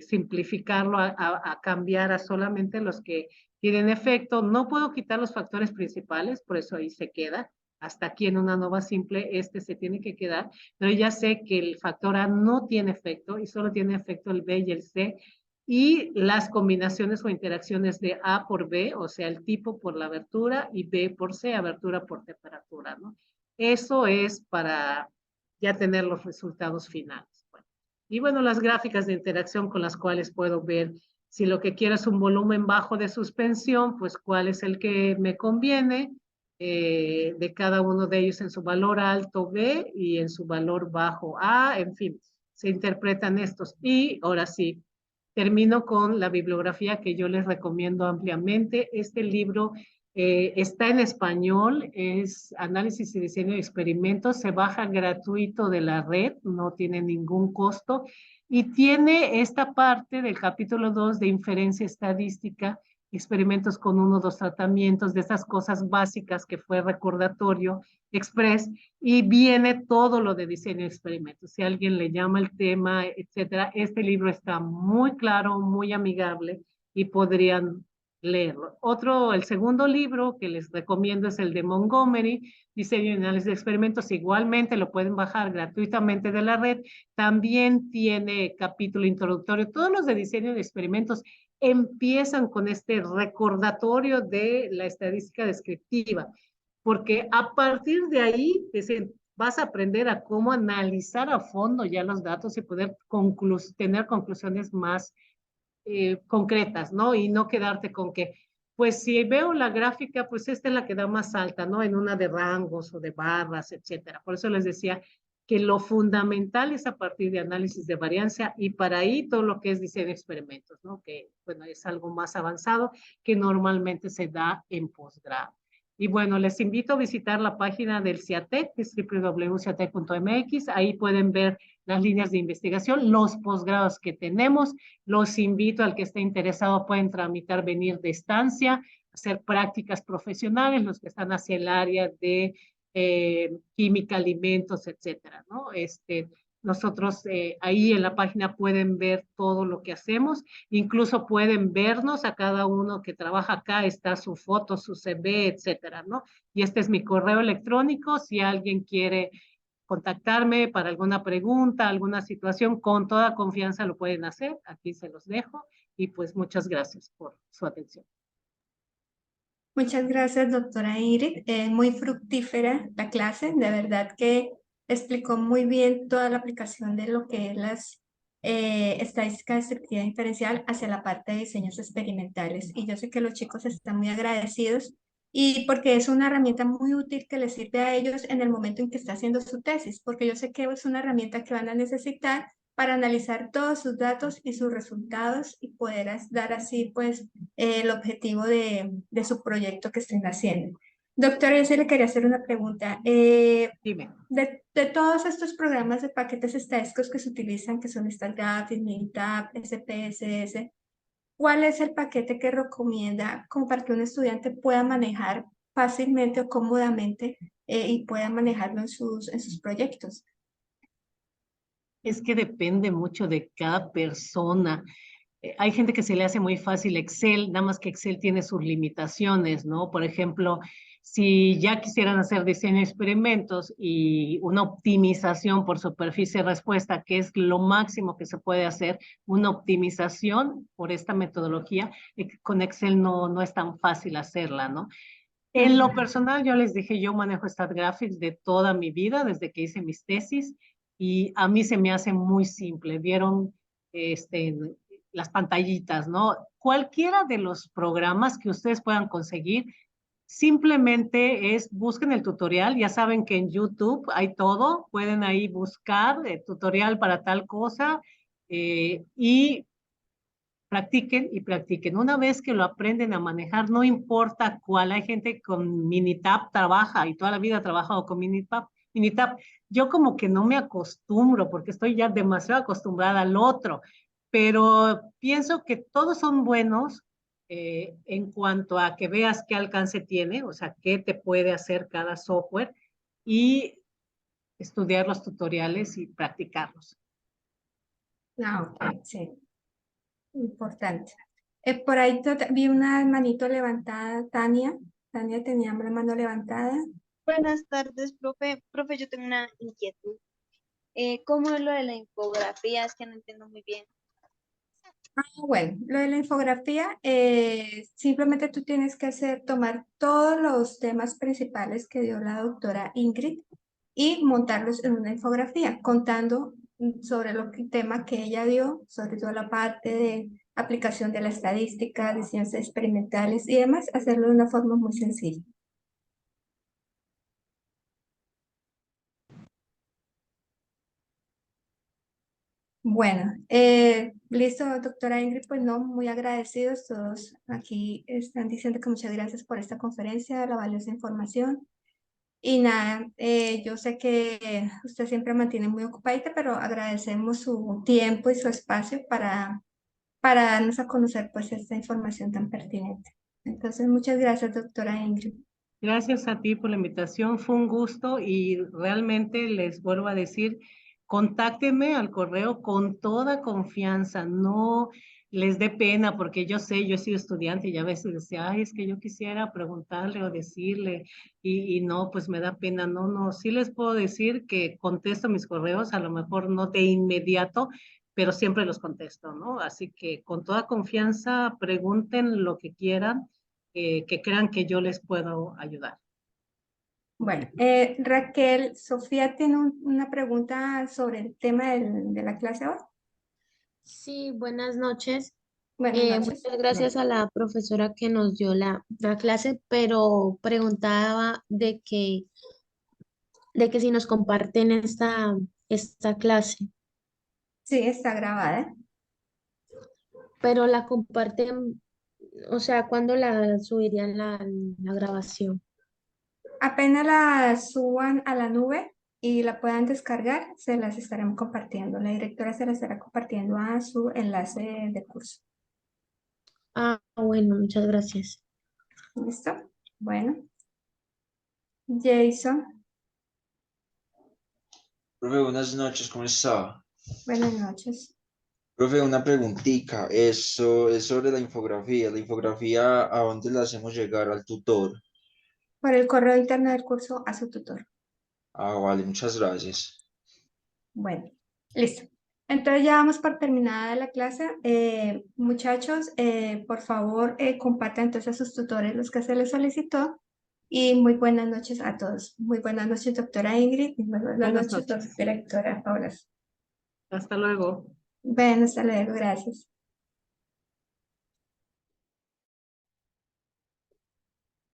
simplificarlo a cambiar a solamente los que tienen efecto. No puedo quitar los factores principales, por eso ahí se queda. hasta aquí en una nova simple, este se tiene que quedar, pero ya sé que el factor A no tiene efecto y solo tiene efecto el B y el C, y las combinaciones o interacciones de A por B, o sea, el tipo por la abertura y B por C, abertura por temperatura, ¿no? Eso es para ya tener los resultados finales. Bueno, y bueno, las gráficas de interacción con las cuales puedo ver si lo que quiero es un volumen bajo de suspensión, pues cuál es el que me conviene de cada uno de ellos en su valor alto B y en su valor bajo A, en fin, se interpretan estos. Y ahora sí, termino con la bibliografía que yo les recomiendo ampliamente. Este libro está en español, es Análisis y Diseño de Experimentos, se baja gratuito de la red, no tiene ningún costo, y tiene esta parte del capítulo 2 de inferencia estadística, experimentos con 1 o 2 tratamientos, de esas cosas básicas que fue recordatorio express, y viene todo lo de diseño de experimentos. Si a alguien le llama el tema, etcétera, este libro está muy claro, muy amigable y podrían leerlo. El segundo libro que les recomiendo es el de Montgomery, Diseño y Análisis de Experimentos. Igualmente lo pueden bajar gratuitamente de la red. También tiene capítulo introductorio. Todos los de diseño de experimentos empiezan con este recordatorio de la estadística descriptiva, porque a partir de ahí vas a aprender a cómo analizar a fondo ya los datos y poder tener conclusiones más concretas, ¿no? Y no quedarte con que, pues si veo la gráfica, pues esta es la que da más alta, ¿no? En una de rangos o de barras, etcétera. Por eso les decía que lo fundamental es a partir de análisis de varianza y para ahí todo lo que es diseño de experimentos, ¿no? Que, bueno, es algo más avanzado que normalmente se da en posgrado. Y bueno, les invito a visitar la página del CIATEC, que es www.ciatec.mx. Ahí pueden ver las líneas de investigación, los posgrados que tenemos. Los invito al que esté interesado, pueden tramitar venir de estancia, hacer prácticas profesionales, los que están hacia el área de química, alimentos, etcétera, ¿no? Nosotros ahí en la página pueden ver todo lo que hacemos, incluso pueden vernos a cada uno que trabaja acá, está su foto, su CV, etcétera, ¿no? Y este es mi correo electrónico, si alguien quiere contactarme para alguna pregunta, alguna situación, con toda confianza lo pueden hacer, aquí se los dejo y pues muchas gracias por su atención. Muchas gracias, doctora Ingrid. Muy fructífera la clase, de verdad que explicó muy bien toda la aplicación de lo que es las estadística descriptiva diferencial hacia la parte de diseños experimentales. Y yo sé que los chicos están muy agradecidos y porque es una herramienta muy útil que les sirve a ellos en el momento en que está haciendo su tesis, porque yo sé que es una herramienta que van a necesitar para analizar todos sus datos y sus resultados y poder dar así pues el objetivo de su proyecto que estén haciendo. Doctora, yo sí le quería hacer una pregunta. Dime. De todos estos programas de paquetes estadísticos que se utilizan, que son StatGraphics, Minitab, SPSS, ¿cuál es el paquete que recomienda como para que un estudiante pueda manejar fácilmente o cómodamente y pueda manejarlo en sus proyectos? Es que depende mucho de cada persona. Hay gente que se le hace muy fácil Excel, nada más que Excel tiene sus limitaciones, ¿no? Por ejemplo, si ya quisieran hacer diseño de experimentos y una optimización por superficie de respuesta, que es lo máximo que se puede hacer, una optimización por esta metodología, con Excel no es tan fácil hacerla, ¿no? En lo personal, yo les dije, yo manejo StatGraphics de toda mi vida, desde que hice mis tesis, y a mí se me hace muy simple. Vieron las pantallitas, ¿no? Cualquiera de los programas que ustedes puedan conseguir, simplemente busquen el tutorial. Ya saben que en YouTube hay todo, pueden ahí buscar el tutorial para tal cosa y practiquen y practiquen. Una vez que lo aprenden a manejar, no importa cuál, hay gente con Minitab trabaja y toda la vida ha trabajado con Minitab. Yo como que no me acostumbro porque estoy ya demasiado acostumbrada al otro, pero pienso que todos son buenos en cuanto a que veas qué alcance tiene, o sea, qué te puede hacer cada software y estudiar los tutoriales y practicarlos. Ah, ok, sí, importante. Por ahí vi una manito levantada, Tania. Tania tenía la mano levantada. Buenas tardes, profe. Profe, yo tengo una inquietud. ¿Cómo es lo de la infografía? Es que no entiendo muy bien. Bueno, lo de la infografía, simplemente tú tienes que tomar todos los temas principales que dio la doctora Ingrid y montarlos en una infografía, contando sobre tema que ella dio, sobre todo la parte de aplicación de la estadística, de ciencias experimentales y demás, hacerlo de una forma muy sencilla. Bueno, listo, doctora Ingrid, pues no, muy agradecidos todos. Aquí están diciendo que muchas gracias por esta conferencia, la valiosa información. Y nada, yo sé que usted siempre mantiene muy ocupadita, pero agradecemos su tiempo y su espacio para darnos a conocer pues esta información tan pertinente. Entonces, muchas gracias, doctora Ingrid. Gracias a ti por la invitación, fue un gusto y realmente les vuelvo a decir, contáctenme al correo con toda confianza, no les dé pena porque yo sé, yo he sido estudiante y a veces decía, ay, es que yo quisiera preguntarle o decirle y no, pues me da pena, no, sí les puedo decir que contesto mis correos, a lo mejor no de inmediato, pero siempre los contesto, ¿no? Así que con toda confianza pregunten lo que quieran que crean que yo les puedo ayudar. Bueno, Raquel, Sofía tiene una pregunta sobre el tema de la clase hoy. Sí, buenas noches. Buenas noches. Muchas gracias a la profesora que nos dio la clase, pero preguntaba de que si nos comparten esta clase, Sí, está grabada. pero la comparten, o sea, ¿cuándo la subirían la grabación? Apenas la suban a la nube y la puedan descargar, se las estaremos compartiendo. La directora se las estará compartiendo a su enlace de curso. Ah, bueno, muchas gracias. ¿Listo? Bueno, Jason, Profe, buenas noches, ¿cómo está? buenas noches. Profe, una preguntita, eso es sobre la infografía, ¿a dónde la hacemos llegar al tutor? Por el correo interno del curso a su tutor. Ah, vale, muchas gracias. Bueno, listo. Entonces ya vamos por terminada la clase. Muchachos, por favor, compartan entonces a sus tutores los que se les solicitó. Y muy buenas noches a todos. Muy buenas noches, doctora Ingrid. Y muy buenas Buenas noches, noches. directora Paula. Hasta luego. Bueno, hasta luego. Gracias.